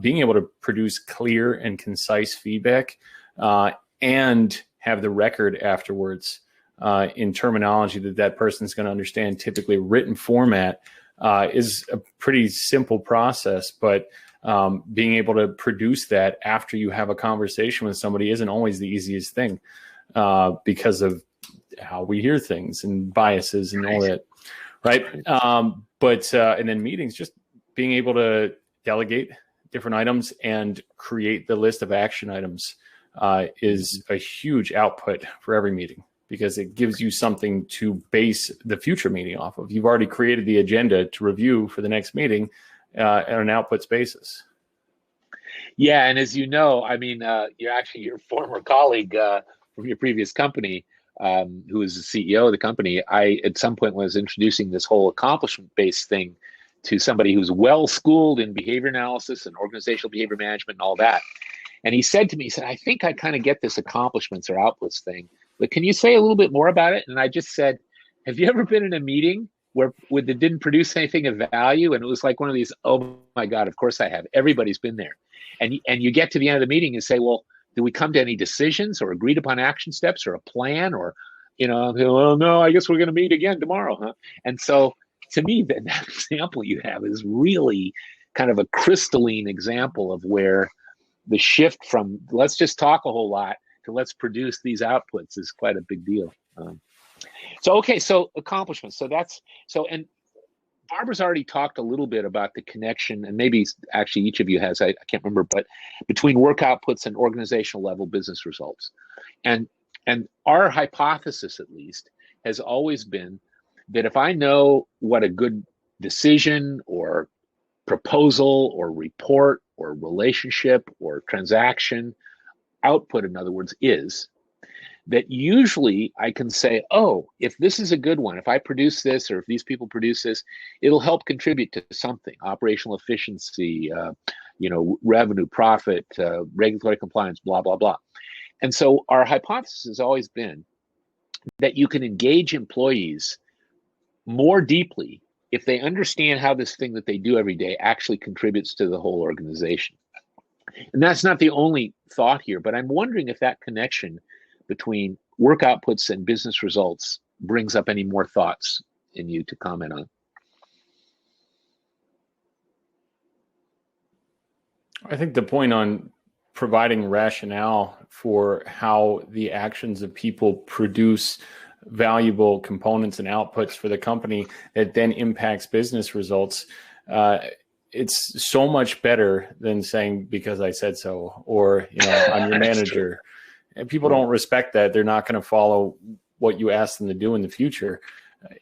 being able to produce clear and concise feedback and have the record afterwards in terminology that person's going to understand, typically written format, is a pretty simple process. But being able to produce that after you have a conversation with somebody isn't always the easiest thing because of how we hear things and biases and all that, right? And then meetings, just being able to delegate different items and create the list of action items is a huge output for every meeting, because it gives you something to base the future meeting off of. You've already created the agenda to review for the next meeting on an outputs basis. Yeah, and as you know, I mean, your former colleague from your previous company, who was the CEO of the company, I at some point was introducing this whole accomplishment-based thing to somebody who's well-schooled in behavior analysis and organizational behavior management and all that. And he said to me, I think I kind of get this accomplishments or outputs thing, but can you say a little bit more about it? And I just said, have you ever been in a meeting where it didn't produce anything of value? And it was like one of these, oh my God, of course I have. Everybody's been there. And you get to the end of the meeting and say, well, did we come to any decisions or agreed upon action steps or a plan, or, well, no, I guess we're going to meet again tomorrow, huh? And so to me, that example you have is really kind of a crystalline example of where the shift from let's just talk a whole lot to let's produce these outputs is quite a big deal. So accomplishments. And Barbara's already talked a little bit about the connection, and maybe actually each of you has, I can't remember, but between work outputs and organizational level business results. And our hypothesis, at least, has always been that if I know what a good decision or proposal or report or relationship or transaction output, in other words, is, that usually I can say, oh, if this is a good one, if I produce this or if these people produce this, it'll help contribute to something, operational efficiency, revenue, profit, regulatory compliance, blah, blah, blah. And so our hypothesis has always been that you can engage employees more deeply if they understand how this thing that they do every day actually contributes to the whole organization. And that's not the only thought here, but I'm wondering if that connection between work outputs and business results brings up any more thoughts in you to comment on. I think the point on providing rationale for how the actions of people produce valuable components and outputs for the company that then impacts business results, it's so much better than saying because I said so, or I'm your manager. And people don't respect that. They're not going to follow what you ask them to do in the future.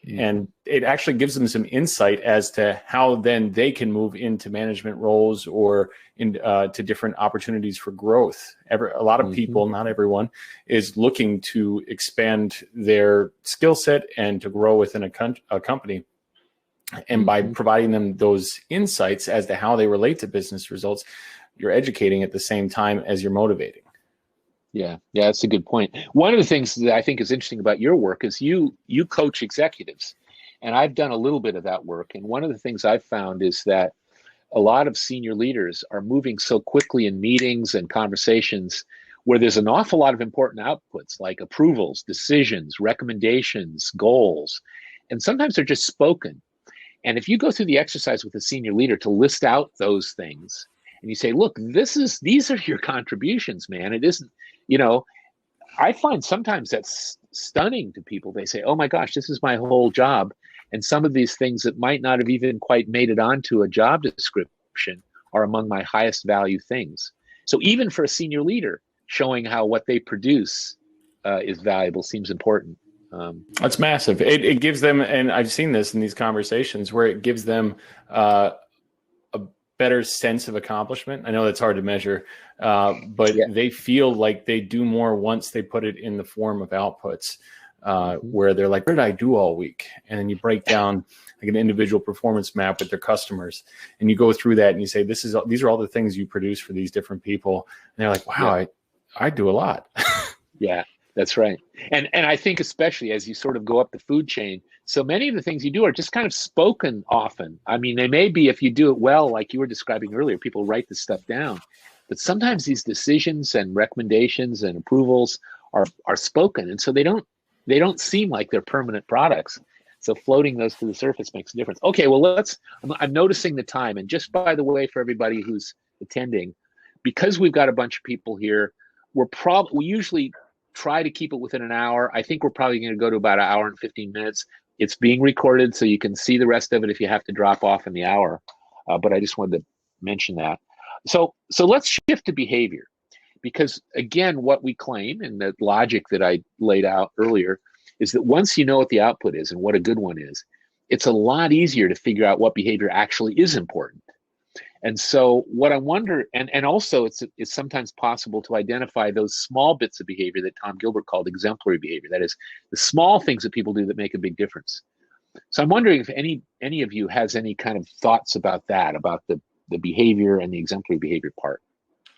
And it actually gives them some insight as to how then they can move into management roles or to different opportunities for growth. A lot of people, not everyone, is looking to expand their skill set and to grow within a company. And by providing them those insights as to how they relate to business results, you're educating at the same time as you're motivating. Yeah, that's a good point. One of the things that I think is interesting about your work is you coach executives, and I've done a little bit of that work. And one of the things I've found is that a lot of senior leaders are moving so quickly in meetings and conversations where there's an awful lot of important outputs like approvals, decisions, recommendations, goals, and sometimes they're just spoken. And if you go through the exercise with a senior leader to list out those things, and you say, look, these are your contributions, man. It isn't, I find sometimes that's stunning to people. They say, oh my gosh, this is my whole job. And some of these things that might not have even quite made it onto a job description are among my highest value things. So even for a senior leader, showing how what they produce is valuable seems important. That's massive. It gives them, and I've seen this in these conversations, where it gives them a better sense of accomplishment. I know that's hard to measure, but they feel like they do more once they put it in the form of outputs, where they're like, what did I do all week? And then you break down like an individual performance map with their customers, and you go through that and you say, these are all the things you produce for these different people. And they're like, wow, I do a lot. Yeah, that's right. And I think especially as you sort of go up the food chain, so many of the things you do are just kind of spoken often. I mean, they may be, if you do it well, like you were describing earlier, people write this stuff down. But sometimes these decisions and recommendations and approvals are spoken. And so they don't seem like they're permanent products. So floating those to the surface makes a difference. Okay, well, I'm noticing the time. And just by the way, for everybody who's attending, because we've got a bunch of people here, we usually try to keep it within an hour. I think we're probably going to go to about an hour and 15 minutes. It's being recorded, so you can see the rest of it if you have to drop off in the hour. But I just wanted to mention that. So let's shift to behavior, because again, what we claim and the logic that I laid out earlier is that once you know what the output is and what a good one is, it's a lot easier to figure out what behavior actually is important. And so what I wonder, and also it's sometimes possible to identify those small bits of behavior that Tom Gilbert called exemplary behavior. That is, the small things that people do that make a big difference. So I'm wondering if any of you has any kind of thoughts about that, about the behavior and the exemplary behavior part.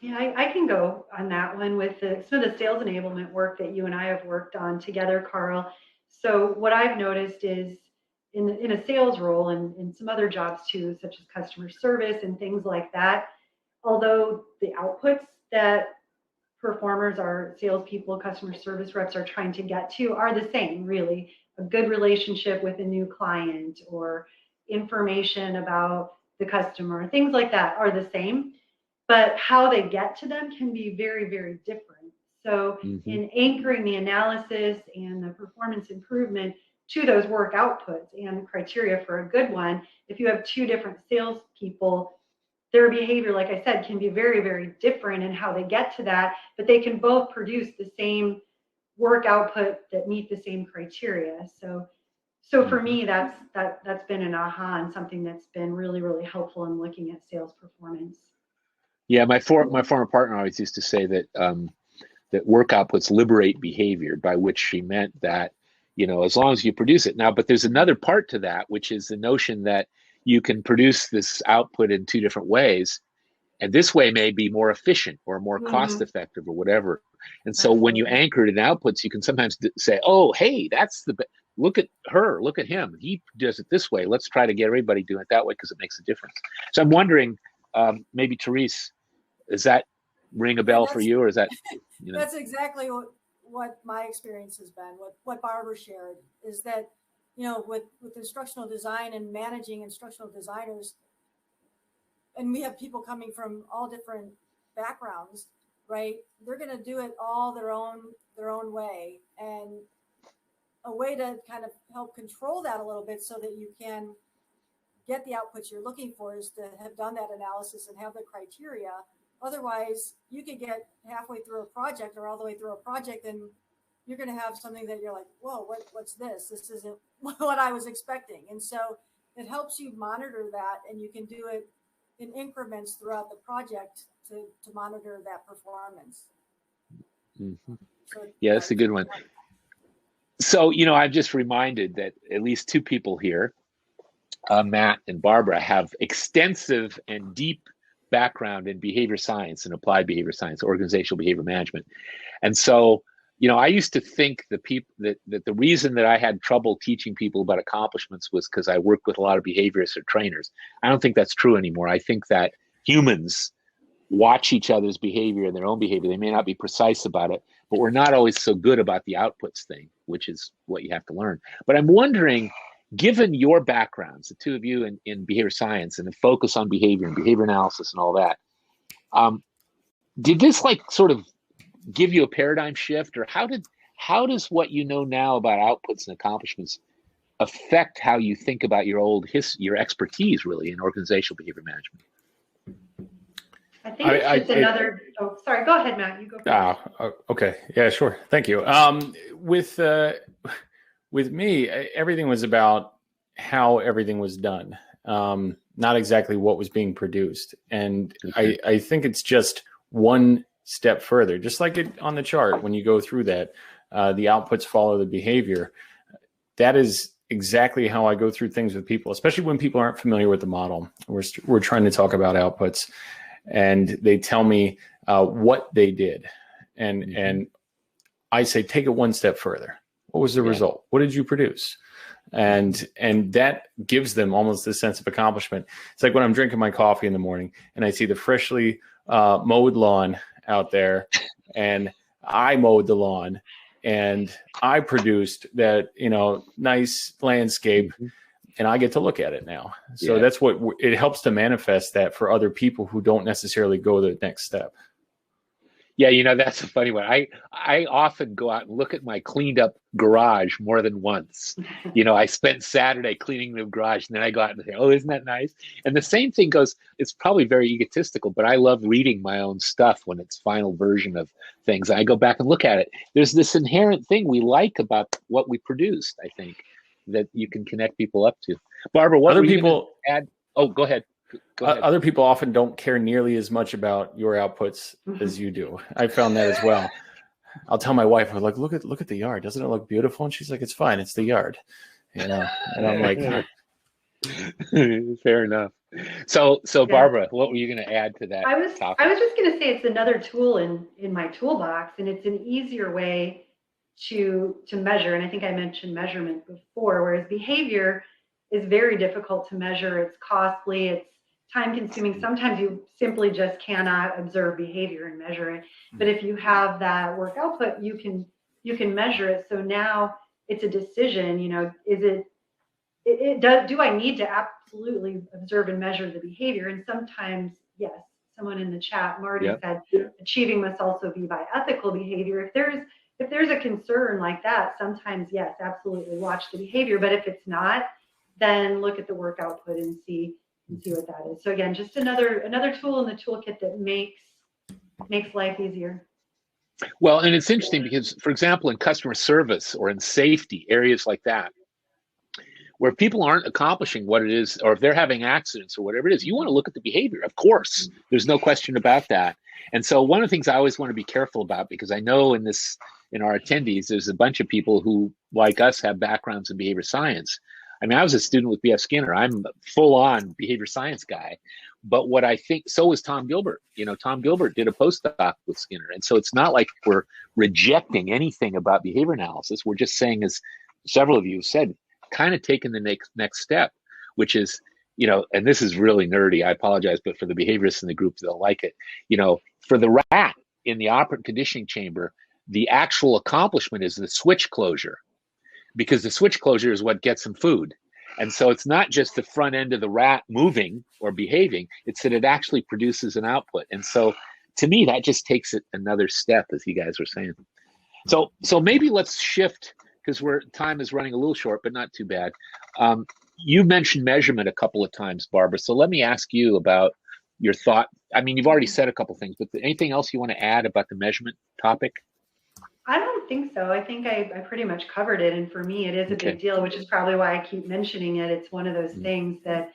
Yeah, I can go on that one with some of the sales enablement work that you and I have worked on together, Carl. So what I've noticed is in a sales role and in some other jobs too, such as customer service and things like that, although the outputs that performers, our salespeople, customer service reps are trying to get to are the same, really. A good relationship with a new client or information about the customer, things like that are the same, but how they get to them can be very, very different. So in anchoring the analysis and the performance improvement to those work outputs and criteria for a good one, if you have two different salespeople, their behavior, like I said, can be very, very different in how they get to that, but they can both produce the same work output that meet the same criteria. So for me, that's been an aha and something that's been really, really helpful in looking at sales performance. Yeah, my former partner always used to say that that work outputs liberate behavior, by which she meant that, you know, as long as you produce it. Now, but there's another part to that, which is the notion that you can produce this output in two different ways, and this way may be more efficient or more cost effective or whatever. And so when you anchor it in outputs, you can sometimes say, oh, hey, that's look at her, look at him, he does it this way, let's try to get everybody doing it that way because it makes a difference. So I'm wondering, maybe Therese, does that ring a bell for you, or is that, you know? That's exactly what my experience has been. What Barbara shared is that, you know, with instructional design and managing instructional designers, and we have people coming from all different backgrounds, right? They're going to do it all their own way, and a way to kind of help control that a little bit so that you can get the outputs you're looking for is to have done that analysis and have the criteria. Otherwise, you could get halfway through a project or all the way through a project, and you're going to have something that you're like, whoa, what's this? This isn't what I was expecting. And so it helps you monitor that, and you can do it in increments throughout the project to monitor that performance. So, yeah, that's a good one. So, you know, I'm just reminded that at least two people here, Matt and Barbara, have extensive and deep background in behavior science and applied behavior science, organizational behavior management. And so, you know, I used to think that the reason that I had trouble teaching people about accomplishments was because I worked with a lot of behaviorists or trainers. I don't think that's true anymore. I think that humans watch each other's behavior and their own behavior. They may not be precise about it, but we're not always so good about the outputs thing, which is what you have to learn. But I'm wondering, given your backgrounds, the two of you in behavior science and the focus on behavior and behavior analysis and all that, did this like sort of give you a paradigm shift, or how does what you know now about outputs and accomplishments affect how you think about your expertise really in organizational behavior management? I think it's just another. Oh, sorry. Go ahead, Matt. You go first. Okay. Yeah, sure. Thank you. With me, everything was about how everything was done, not exactly what was being produced. And I think it's just one step further, just like it on the chart. When you go through that, the outputs follow the behavior. That is exactly how I go through things with people, especially when people aren't familiar with the model. We're trying to talk about outputs, and they tell me what they did, and I say, take it one step further. What was the result? What did you produce? And that gives them almost this sense of accomplishment. It's like when I'm drinking my coffee in the morning and I see the freshly mowed lawn out there, and I mowed the lawn and I produced that, you know, nice landscape, and I get to look at it now. So that's what it helps to manifest that for other people who don't necessarily go the next step. Yeah, you know, that's a funny one. I often go out and look at my cleaned up garage more than once. You know, I spent Saturday cleaning the garage, and then I go out and say, oh, isn't that nice? And the same thing goes, it's probably very egotistical, but I love reading my own stuff when it's final version of things. I go back and look at it. There's this inherent thing we like about what we produced, I think, that you can connect people up to. Barbara, what other were you people add? Oh, go ahead. Other people often don't care nearly as much about your outputs as you do. I found that as well. I'll tell my wife, I'm like, look at the yard. Doesn't it look beautiful? And she's like, it's fine. It's the yard. You know? And I'm like, fair enough. So Barbara, what were you going to add to that topic? I was just going to say it's another tool in my toolbox, and it's an easier way to measure. And I think I mentioned measurement before, whereas behavior is very difficult to measure. It's costly. It's time consuming. Sometimes you simply just cannot observe behavior and measure it. But if you have that work output, you can measure it. So now it's a decision, you know, do I need to absolutely observe and measure the behavior. And sometimes, yes, someone in the chat, Marty, said achieving must also be by ethical behavior. If there's a concern like that, sometimes, yes, absolutely watch the behavior. But if it's not, then look at the work output and see what that is. So again, just another tool in the toolkit that makes life easier. Well, and it's interesting because, for example, in customer service or in safety, areas like that, where people aren't accomplishing what it is, or if they're having accidents or whatever it is, you want to look at the behavior. Of course, there's no question about that. And so one of the things I always want to be careful about, because I know in our attendees, there's a bunch of people who, like us, have backgrounds in behavior science. I mean, I was a student with B.F. Skinner. I'm a full-on behavior science guy. But what I think, so was Tom Gilbert. Tom Gilbert did a postdoc with Skinner. And so it's not like we're rejecting anything about behavior analysis. We're just saying, as several of you said, kind of taking the next step, which is, and this is really nerdy, I apologize, but for the behaviorists in the group, they'll like it. For the rat in the operant conditioning chamber, the actual accomplishment is the switch closure, because the switch closure is what gets them food. And so it's not just the front end of the rat moving or behaving, it's that it actually produces an output. And so to me, that just takes it another step, as you guys were saying. So maybe let's shift, because time is running a little short, but not too bad. You mentioned measurement a couple of times, Barbara. So let me ask you about your thought. I mean, you've already said a couple of things, but anything else you want to add about the measurement topic? I don't think so. I think I pretty much covered it. And for me, it is a big deal, which is probably why I keep mentioning it. It's one of those things that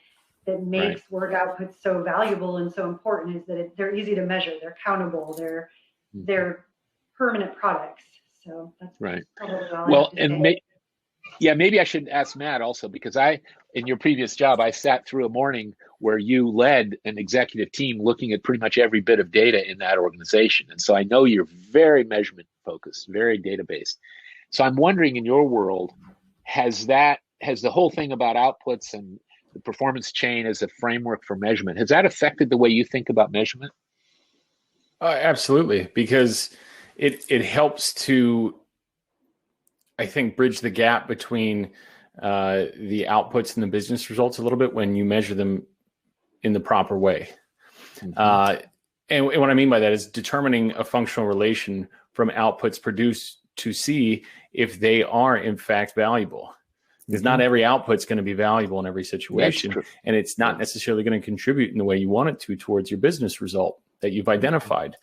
makes work outputs so valuable and so important, is that they're easy to measure. They're countable. They're permanent products. So that's probably all I have to say. Maybe I should ask Matt also, because in your previous job, I sat through a morning where you led an executive team looking at pretty much every bit of data in that organization. And so I know you're very measurement focused, very data-based. So I'm wondering, in your world, has the whole thing about outputs and the performance chain as a framework for measurement, has that affected the way you think about measurement? Absolutely, because it helps to, I think, bridge the gap between the outputs and the business results a little bit when you measure them in the proper way. Mm-hmm. And what I mean by that is determining a functional relation from outputs produced to see if they are in fact valuable. Because not every output is going to be valuable in every situation, and it's not necessarily going to contribute in the way you want it to towards your business result that you've identified.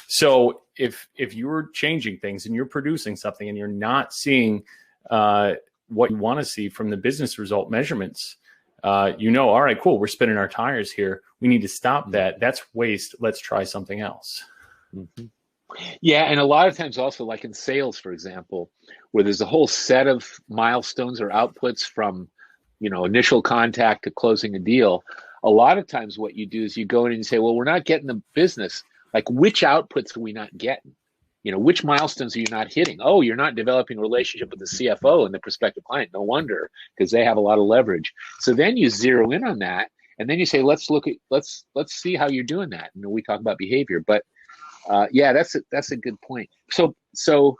So if you're changing things and you're producing something and you're not seeing what you want to see from the business result measurements, all right, cool, we're spinning our tires here. We need to stop that. That's waste. Let's try something else. Mm-hmm. Yeah, and a lot of times also, like in sales, for example, where there's a whole set of milestones or outputs from, initial contact to closing a deal. A lot of times what you do is you go in and you say, well, we're not getting the business. Like, which outputs are we not getting? Which milestones are you not hitting? Oh, you're not developing a relationship with the CFO and the prospective client. No wonder, because they have a lot of leverage. So then you zero in on that, and then you say, let's see how you're doing that. And we talk about behavior, but that's a good point. So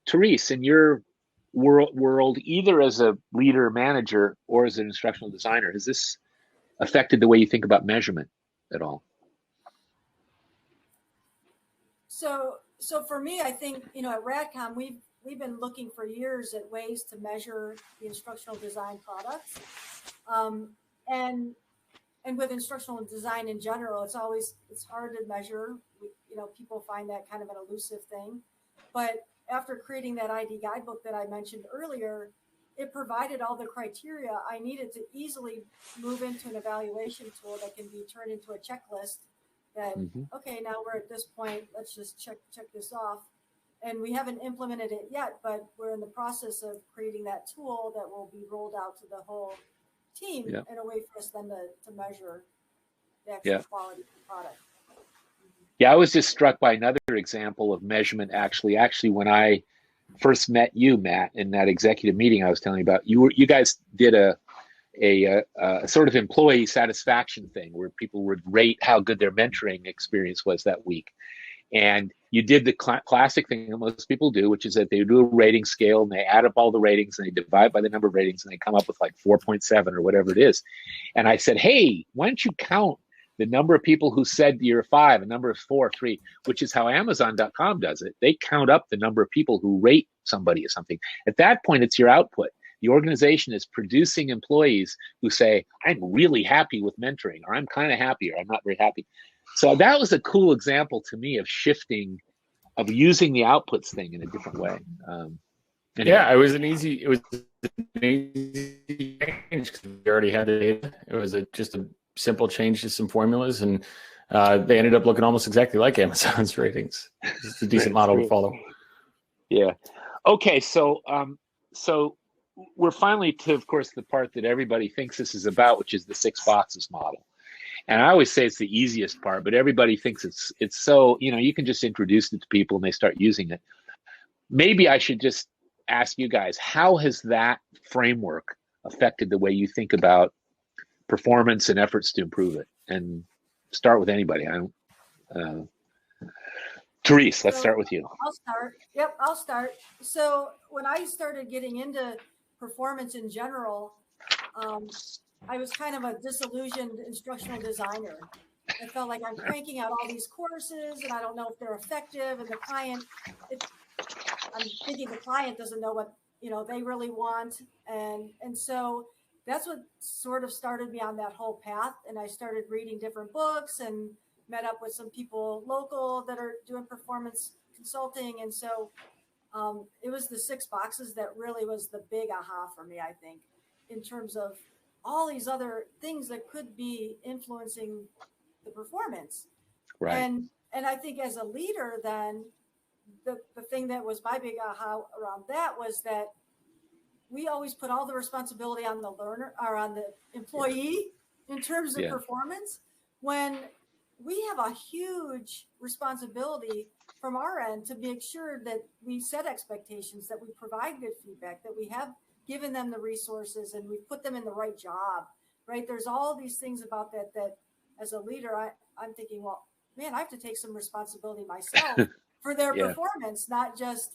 Therese, in your world, either as a leader, manager, or as an instructional designer, has this affected the way you think about measurement at all? So for me, I think, at RADCOM, we've been looking for years at ways to measure the instructional design products. And with instructional design in general, it's hard to measure. People find that kind of an elusive thing. But after creating that ID guidebook that I mentioned earlier, it provided all the criteria I needed to easily move into an evaluation tool that can be turned into a checklist that, okay, now we're at this point, let's just check this off. And we haven't implemented it yet, but we're in the process of creating that tool that will be rolled out to the whole team in a way for us then to measure the actual quality of the product. Yeah, I was just struck by another example of measurement. Actually, when I first met you, Matt, in that executive meeting I was telling you about, you guys did a sort of employee satisfaction thing where people would rate how good their mentoring experience was that week. And you did the classic thing that most people do, which is that they do a rating scale and they add up all the ratings and they divide by the number of ratings and they come up with like 4.7 or whatever it is. And I said, hey, why don't you count the number of people who said you're 5, a number of 4, 3, which is how Amazon.com does it. They count up the number of people who rate somebody or something. At that point, it's your output. The organization is producing employees who say, I'm really happy with mentoring, or I'm kind of happy, or I'm not very happy. So that was a cool example to me of shifting, of using the outputs thing in a different way. Anyway. Yeah, it was an easy change because we already had the data. It was just a simple change to some formulas, and they ended up looking almost exactly like Amazon's ratings. It's a decent model to follow. Yeah. Okay. So we're finally to, of course, the part that everybody thinks this is about, which is the 6 boxes model. And I always say it's the easiest part, but everybody thinks it's so, you can just introduce it to people and they start using it. Maybe I should just ask you guys, how has that framework affected the way you think about performance and efforts to improve it? And start with anybody. Therese, let's start with you. I'll start. Yep, I'll start. So when I started getting into performance in general, I was kind of a disillusioned instructional designer. I felt like I'm cranking out all these courses and I don't know if they're effective, and the client, I'm thinking the client doesn't know what they really want, and so that's what sort of started me on that whole path. And I started reading different books and met up with some people local that are doing performance consulting, and so it was the 6 boxes that really was the big aha for me, I think, in terms of all these other things that could be influencing the performance. Right. And I think as a leader, then the thing that was my big aha around that was that we always put all the responsibility on the learner or on the employee in terms of performance, when we have a huge responsibility from our end to make sure that we set expectations, that we provide good feedback, that we have given them the resources and we put them in the right job, right? There's all these things about that as a leader, I'm thinking, well, man, I have to take some responsibility myself for their performance, not just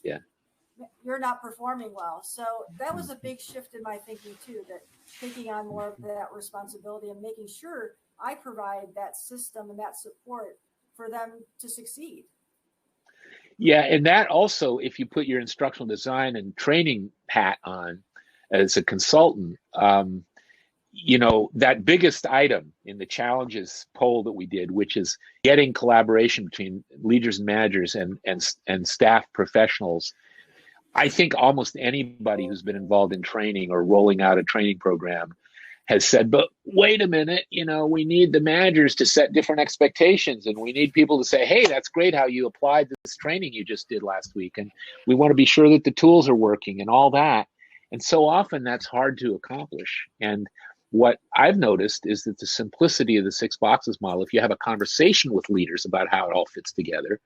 you're not performing well. So that was a big shift in my thinking too, that taking on more of that responsibility and making sure I provide that system and that support for them to succeed. Yeah, and that also, if you put your instructional design and training hat on as a consultant, that biggest item in the challenges poll that we did, which is getting collaboration between leaders and managers and staff professionals. I think almost anybody who's been involved in training or rolling out a training program has said, but wait a minute, we need the managers to set different expectations, and we need people to say, hey, that's great how you applied this training you just did last week, and we want to be sure that the tools are working and all that. And so often that's hard to accomplish. And what I've noticed is that the simplicity of the 6 boxes model, if you have a conversation with leaders about how it all fits together,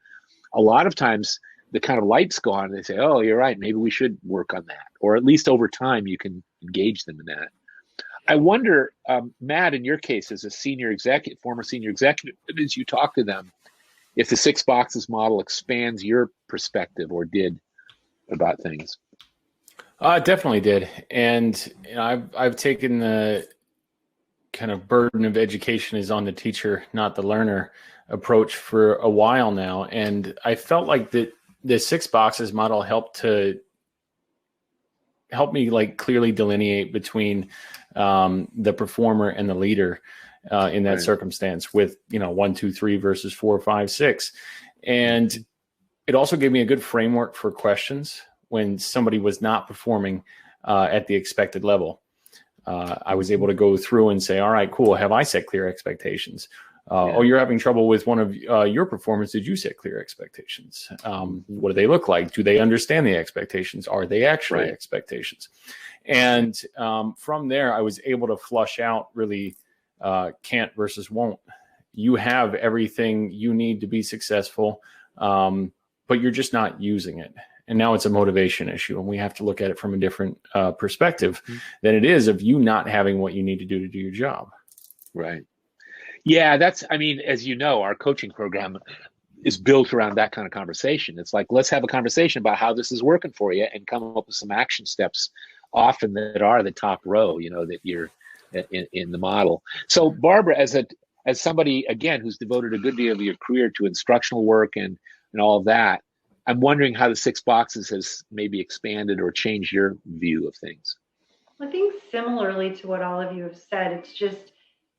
a lot of times the kind of lights go on and they say, oh, you're right, maybe we should work on that. Or at least over time, you can engage them in that. I wonder, Matt, in your case, as a former senior executive, as you talk to them, if the 6 boxes model expands your perspective or did about things. It definitely did. And I've taken the kind of burden of education is on the teacher, not the learner approach for a while now. And I felt like the 6 boxes model helped me like clearly delineate between the performer and the leader in that circumstance with 1, 2, 3 versus 4, 5, 6. And it also gave me a good framework for questions when somebody was not performing at the expected level. I was able to go through and say, all right, cool. Have I set clear expectations? Oh, you're having trouble with one of your performance. Did you set clear expectations? What do they look like? Do they understand the expectations? Are they actually expectations? And from there, I was able to flush out really can't versus won't. You have everything you need to be successful, but you're just not using it. And now it's a motivation issue, and we have to look at it from a different perspective than it is of you not having what you need to do your job. Right. Yeah, as you know, our coaching program is built around that kind of conversation. It's like, let's have a conversation about how this is working for you and come up with some action steps, often that are the top row, that you're in the model. So Barbara, as somebody, again, who's devoted a good deal of your career to instructional work and all of that, I'm wondering how the 6 boxes has maybe expanded or changed your view of things. I think similarly to what all of you have said, it's just,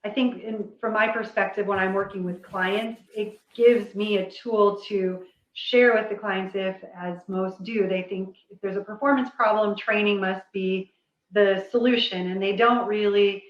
I think from my perspective, when I'm working with clients, it gives me a tool to share with the clients if, as most do, they think if there's a performance problem, training must be the solution, and they don't really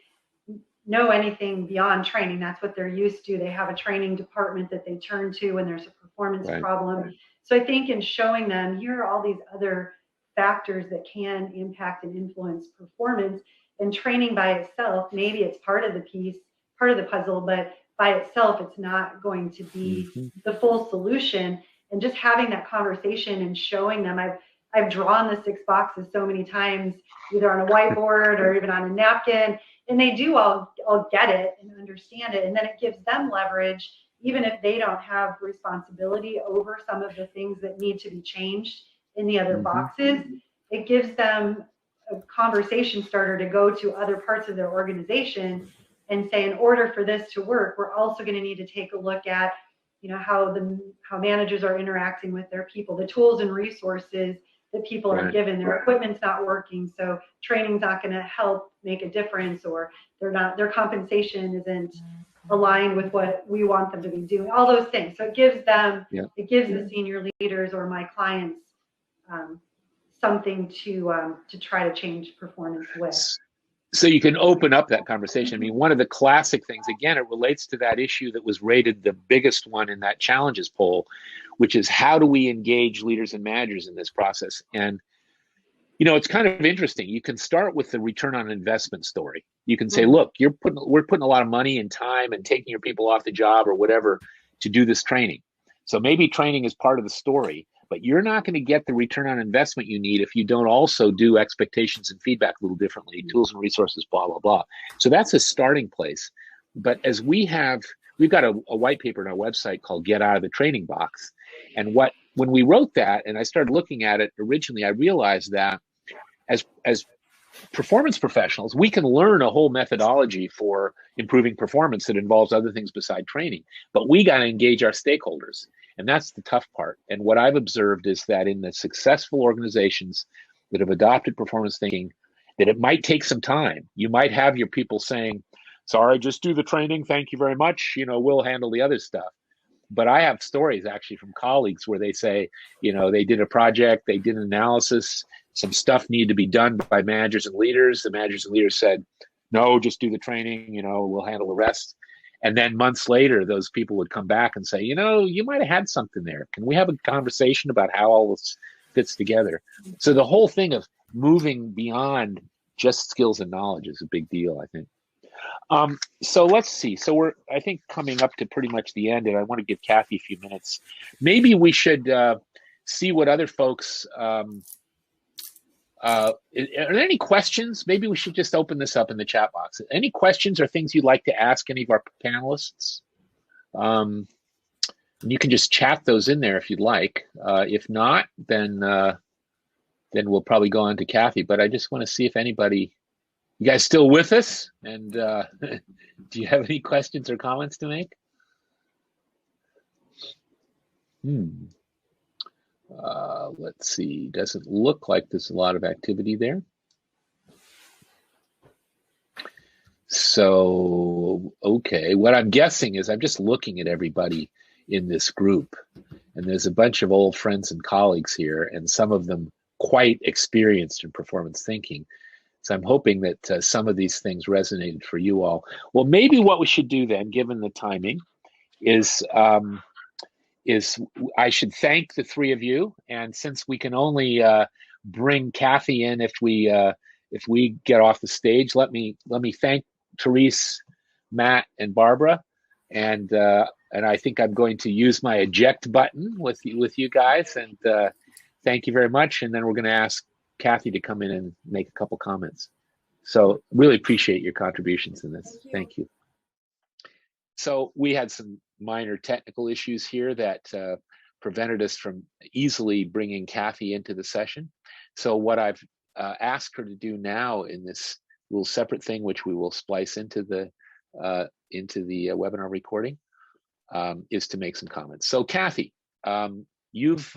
know anything beyond training. That's what they're used to. They have a training department that they turn to when there's a performance problem. So I think in showing them, here are all these other factors that can impact and influence performance, and training by itself, maybe it's part of the piece, part of the puzzle, but by itself, it's not going to be the full solution. And just having that conversation and showing them, I've drawn the 6 boxes so many times, either on a whiteboard or even on a napkin, and they do all get it and understand it. And then it gives them leverage, even if they don't have responsibility over some of the things that need to be changed in the other boxes. It gives them a conversation starter to go to other parts of their organization and say, in order for this to work, we're also going to need to take a look at, how managers are interacting with their people, the tools and resources that people are given. Their equipment's not working, so training's not going to help make a difference, or their compensation isn't aligned with what we want them to be doing. All those things. So it gives them, it gives the senior leaders or my clients something to try to change performance with. So you can open up that conversation. I mean, one of the classic things, again, it relates to that issue that was rated the biggest one in that challenges poll, which is how do we engage leaders and managers in this process? And, it's kind of interesting. You can start with the return on investment story. You can say, look, we're putting a lot of money and time and taking your people off the job or whatever to do this training. So maybe training is part of the story, but you're not going to get the return on investment you need if you don't also do expectations and feedback a little differently, tools and resources, blah, blah, blah. So that's a starting place. But as we've got a white paper on our website called Get Out of the Training Box. And when we wrote that and I started looking at it originally, I realized that as performance professionals, we can learn a whole methodology for improving performance that involves other things beside training, but we got to engage our stakeholders. And that's the tough part. And what I've observed is that in the successful organizations that have adopted performance thinking, that it might take some time. You might have your people saying, sorry, just do the training. Thank you very much. We'll handle the other stuff. But I have stories actually from colleagues where they say, they did a project, they did an analysis, some stuff needed to be done by managers and leaders. The managers and leaders said, no, just do the training, we'll handle the rest. And then months later, those people would come back and say, you might have had something there. Can we have a conversation about how all this fits together? So the whole thing of moving beyond just skills and knowledge is a big deal, I think. So let's see. So we're, I think, coming up to pretty much the end, and I want to give Cathy a few minutes. Maybe we should see what other folks, are there any questions? Maybe we should just open this up in the chat box. Any questions or things you'd like to ask any of our panelists? You can just chat those in there if you'd like. If not, then we'll probably go on to Cathy. But I just want to see if anybody, you guys still with us? And do you have any questions or comments to make? Let's see. Doesn't look like there's a lot of activity there. So, okay. What I'm guessing is I'm just looking at everybody in this group, and there's a bunch of old friends and colleagues here, and some of them quite experienced in performance thinking. So I'm hoping that some of these things resonated for you all. Well, maybe what we should do then, given the timing, is I should thank the three of you. And since we can only bring Cathy in if we get off the stage, let me thank Therese, Matt, and Barbara. And I think I'm going to use my eject button with you guys. And thank you very much. And then we're going to ask Cathy to come in and make a couple comments. So really appreciate your contributions in this. Thank you. So we had some minor technical issues here that prevented us from easily bringing Cathy into the session. So what I've asked her to do now in this little separate thing, which we will splice into the webinar recording, is to make some comments. So Cathy, you've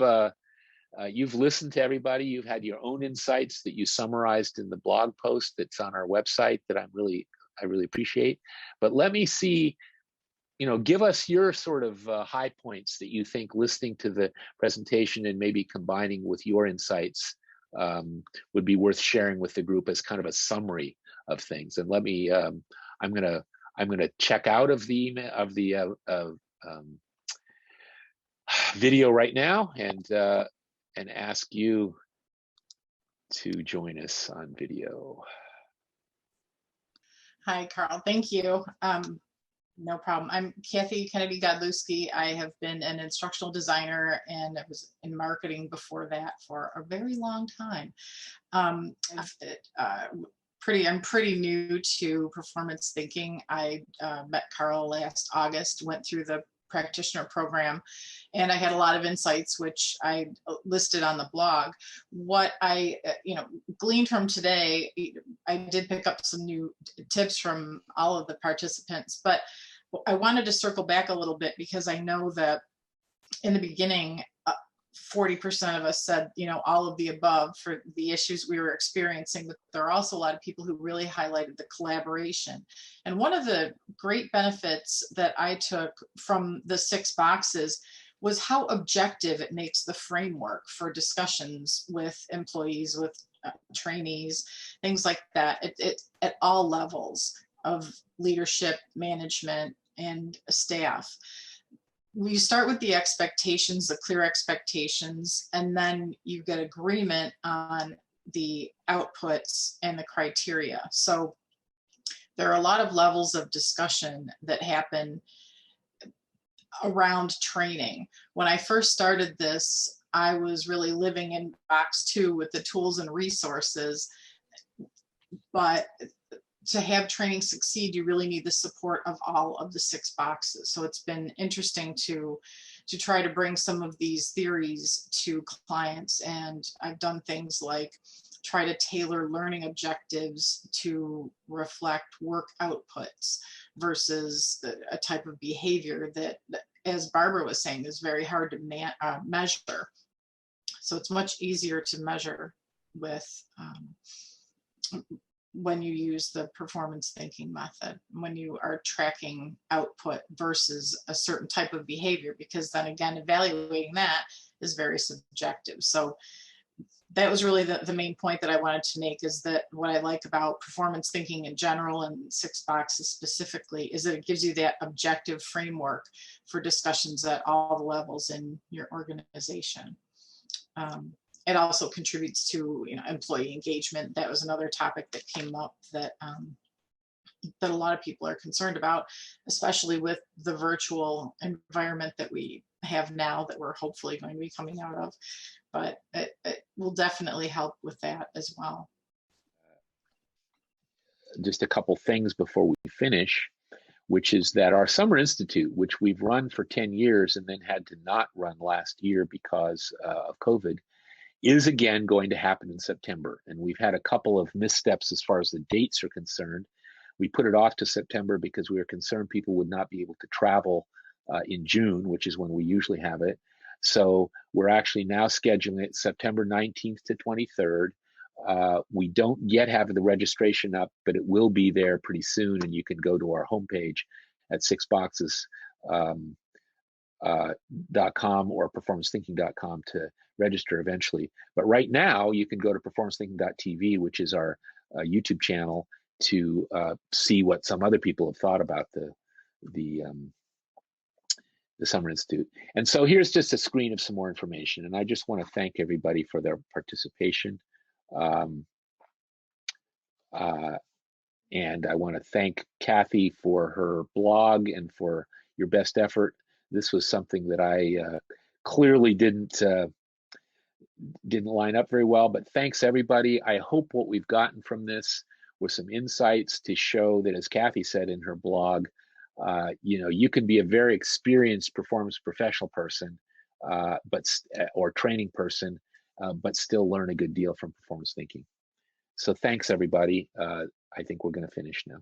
listened to everybody. You've had your own insights that you summarized in the blog post that's on our website that I really appreciate. But let me see, give us your sort of high points that you think listening to the presentation and maybe combining with your insights would be worth sharing with the group as kind of a summary of things. And let me, I'm gonna check out of the video right now and ask you to join us on video. Hi, Carl. Thank you. No problem. I'm Cathy Kennedy Godlewski. I have been an instructional designer and I was in marketing before that for a very long time. I'm pretty new to performance thinking. I met Carl last August, went through the practitioner program, and I had a lot of insights which I listed on the blog. What I gleaned from today, I did pick up some new tips from all of the participants, but I wanted to circle back a little bit because I know that in the beginning 40% of us said, all of the above for the issues we were experiencing, but there are also a lot of people who really highlighted the collaboration. And one of the great benefits that I took from the 6 boxes was how objective it makes the framework for discussions with employees, with trainees, things like that, at all levels of leadership, management, and staff. We start with the expectations, the clear expectations, and then you get agreement on the outputs and the criteria. So there are a lot of levels of discussion that happen around training. When I first started this, I was really living in box 2 with the tools and resources, but to have training succeed, you really need the support of all of the 6 boxes. So it's been interesting to try to bring some of these theories to clients. And I've done things like try to tailor learning objectives to reflect work outputs versus a type of behavior that, as Barbara was saying, is very hard to measure. So it's much easier to measure with when you use the performance thinking method, when you are tracking output versus a certain type of behavior, because then again, evaluating that is very subjective. So that was really the main point that I wanted to make, is that what I like about performance thinking in general and 6 boxes specifically is that it gives you that objective framework for discussions at all the levels in your organization. It also contributes to employee engagement. That was another topic that came up that that a lot of people are concerned about, especially with the virtual environment that we have now that we're hopefully going to be coming out of. But it will definitely help with that as well. Just a couple things before we finish, which is that our Summer Institute, which we've run for 10 years and then had to not run last year because of COVID, is again going to happen in September. And we've had a couple of missteps as far as the dates are concerned. We put it off to September because we were concerned people would not be able to travel in June, which is when we usually have it. So we're actually now scheduling it September 19th to 23rd. We don't yet have the registration up, but it will be there pretty soon. And you can go to our homepage at 6boxes.com or performancethinking.com to register eventually. But right now you can go to performancethinking.tv, which is our YouTube channel, to see what some other people have thought about the Summer Institute. And so here's just a screen of some more information. And I just want to thank everybody for their participation. And I want to thank Cathy for her blog and for your best effort. This was something that I clearly didn't line up very well, but thanks everybody. I hope what we've gotten from this was some insights to show that, as Cathy said in her blog, You know, you can be a very experienced performance professional person, or training person, but still learn a good deal from performance thinking. So thanks, everybody. I think we're going to finish now.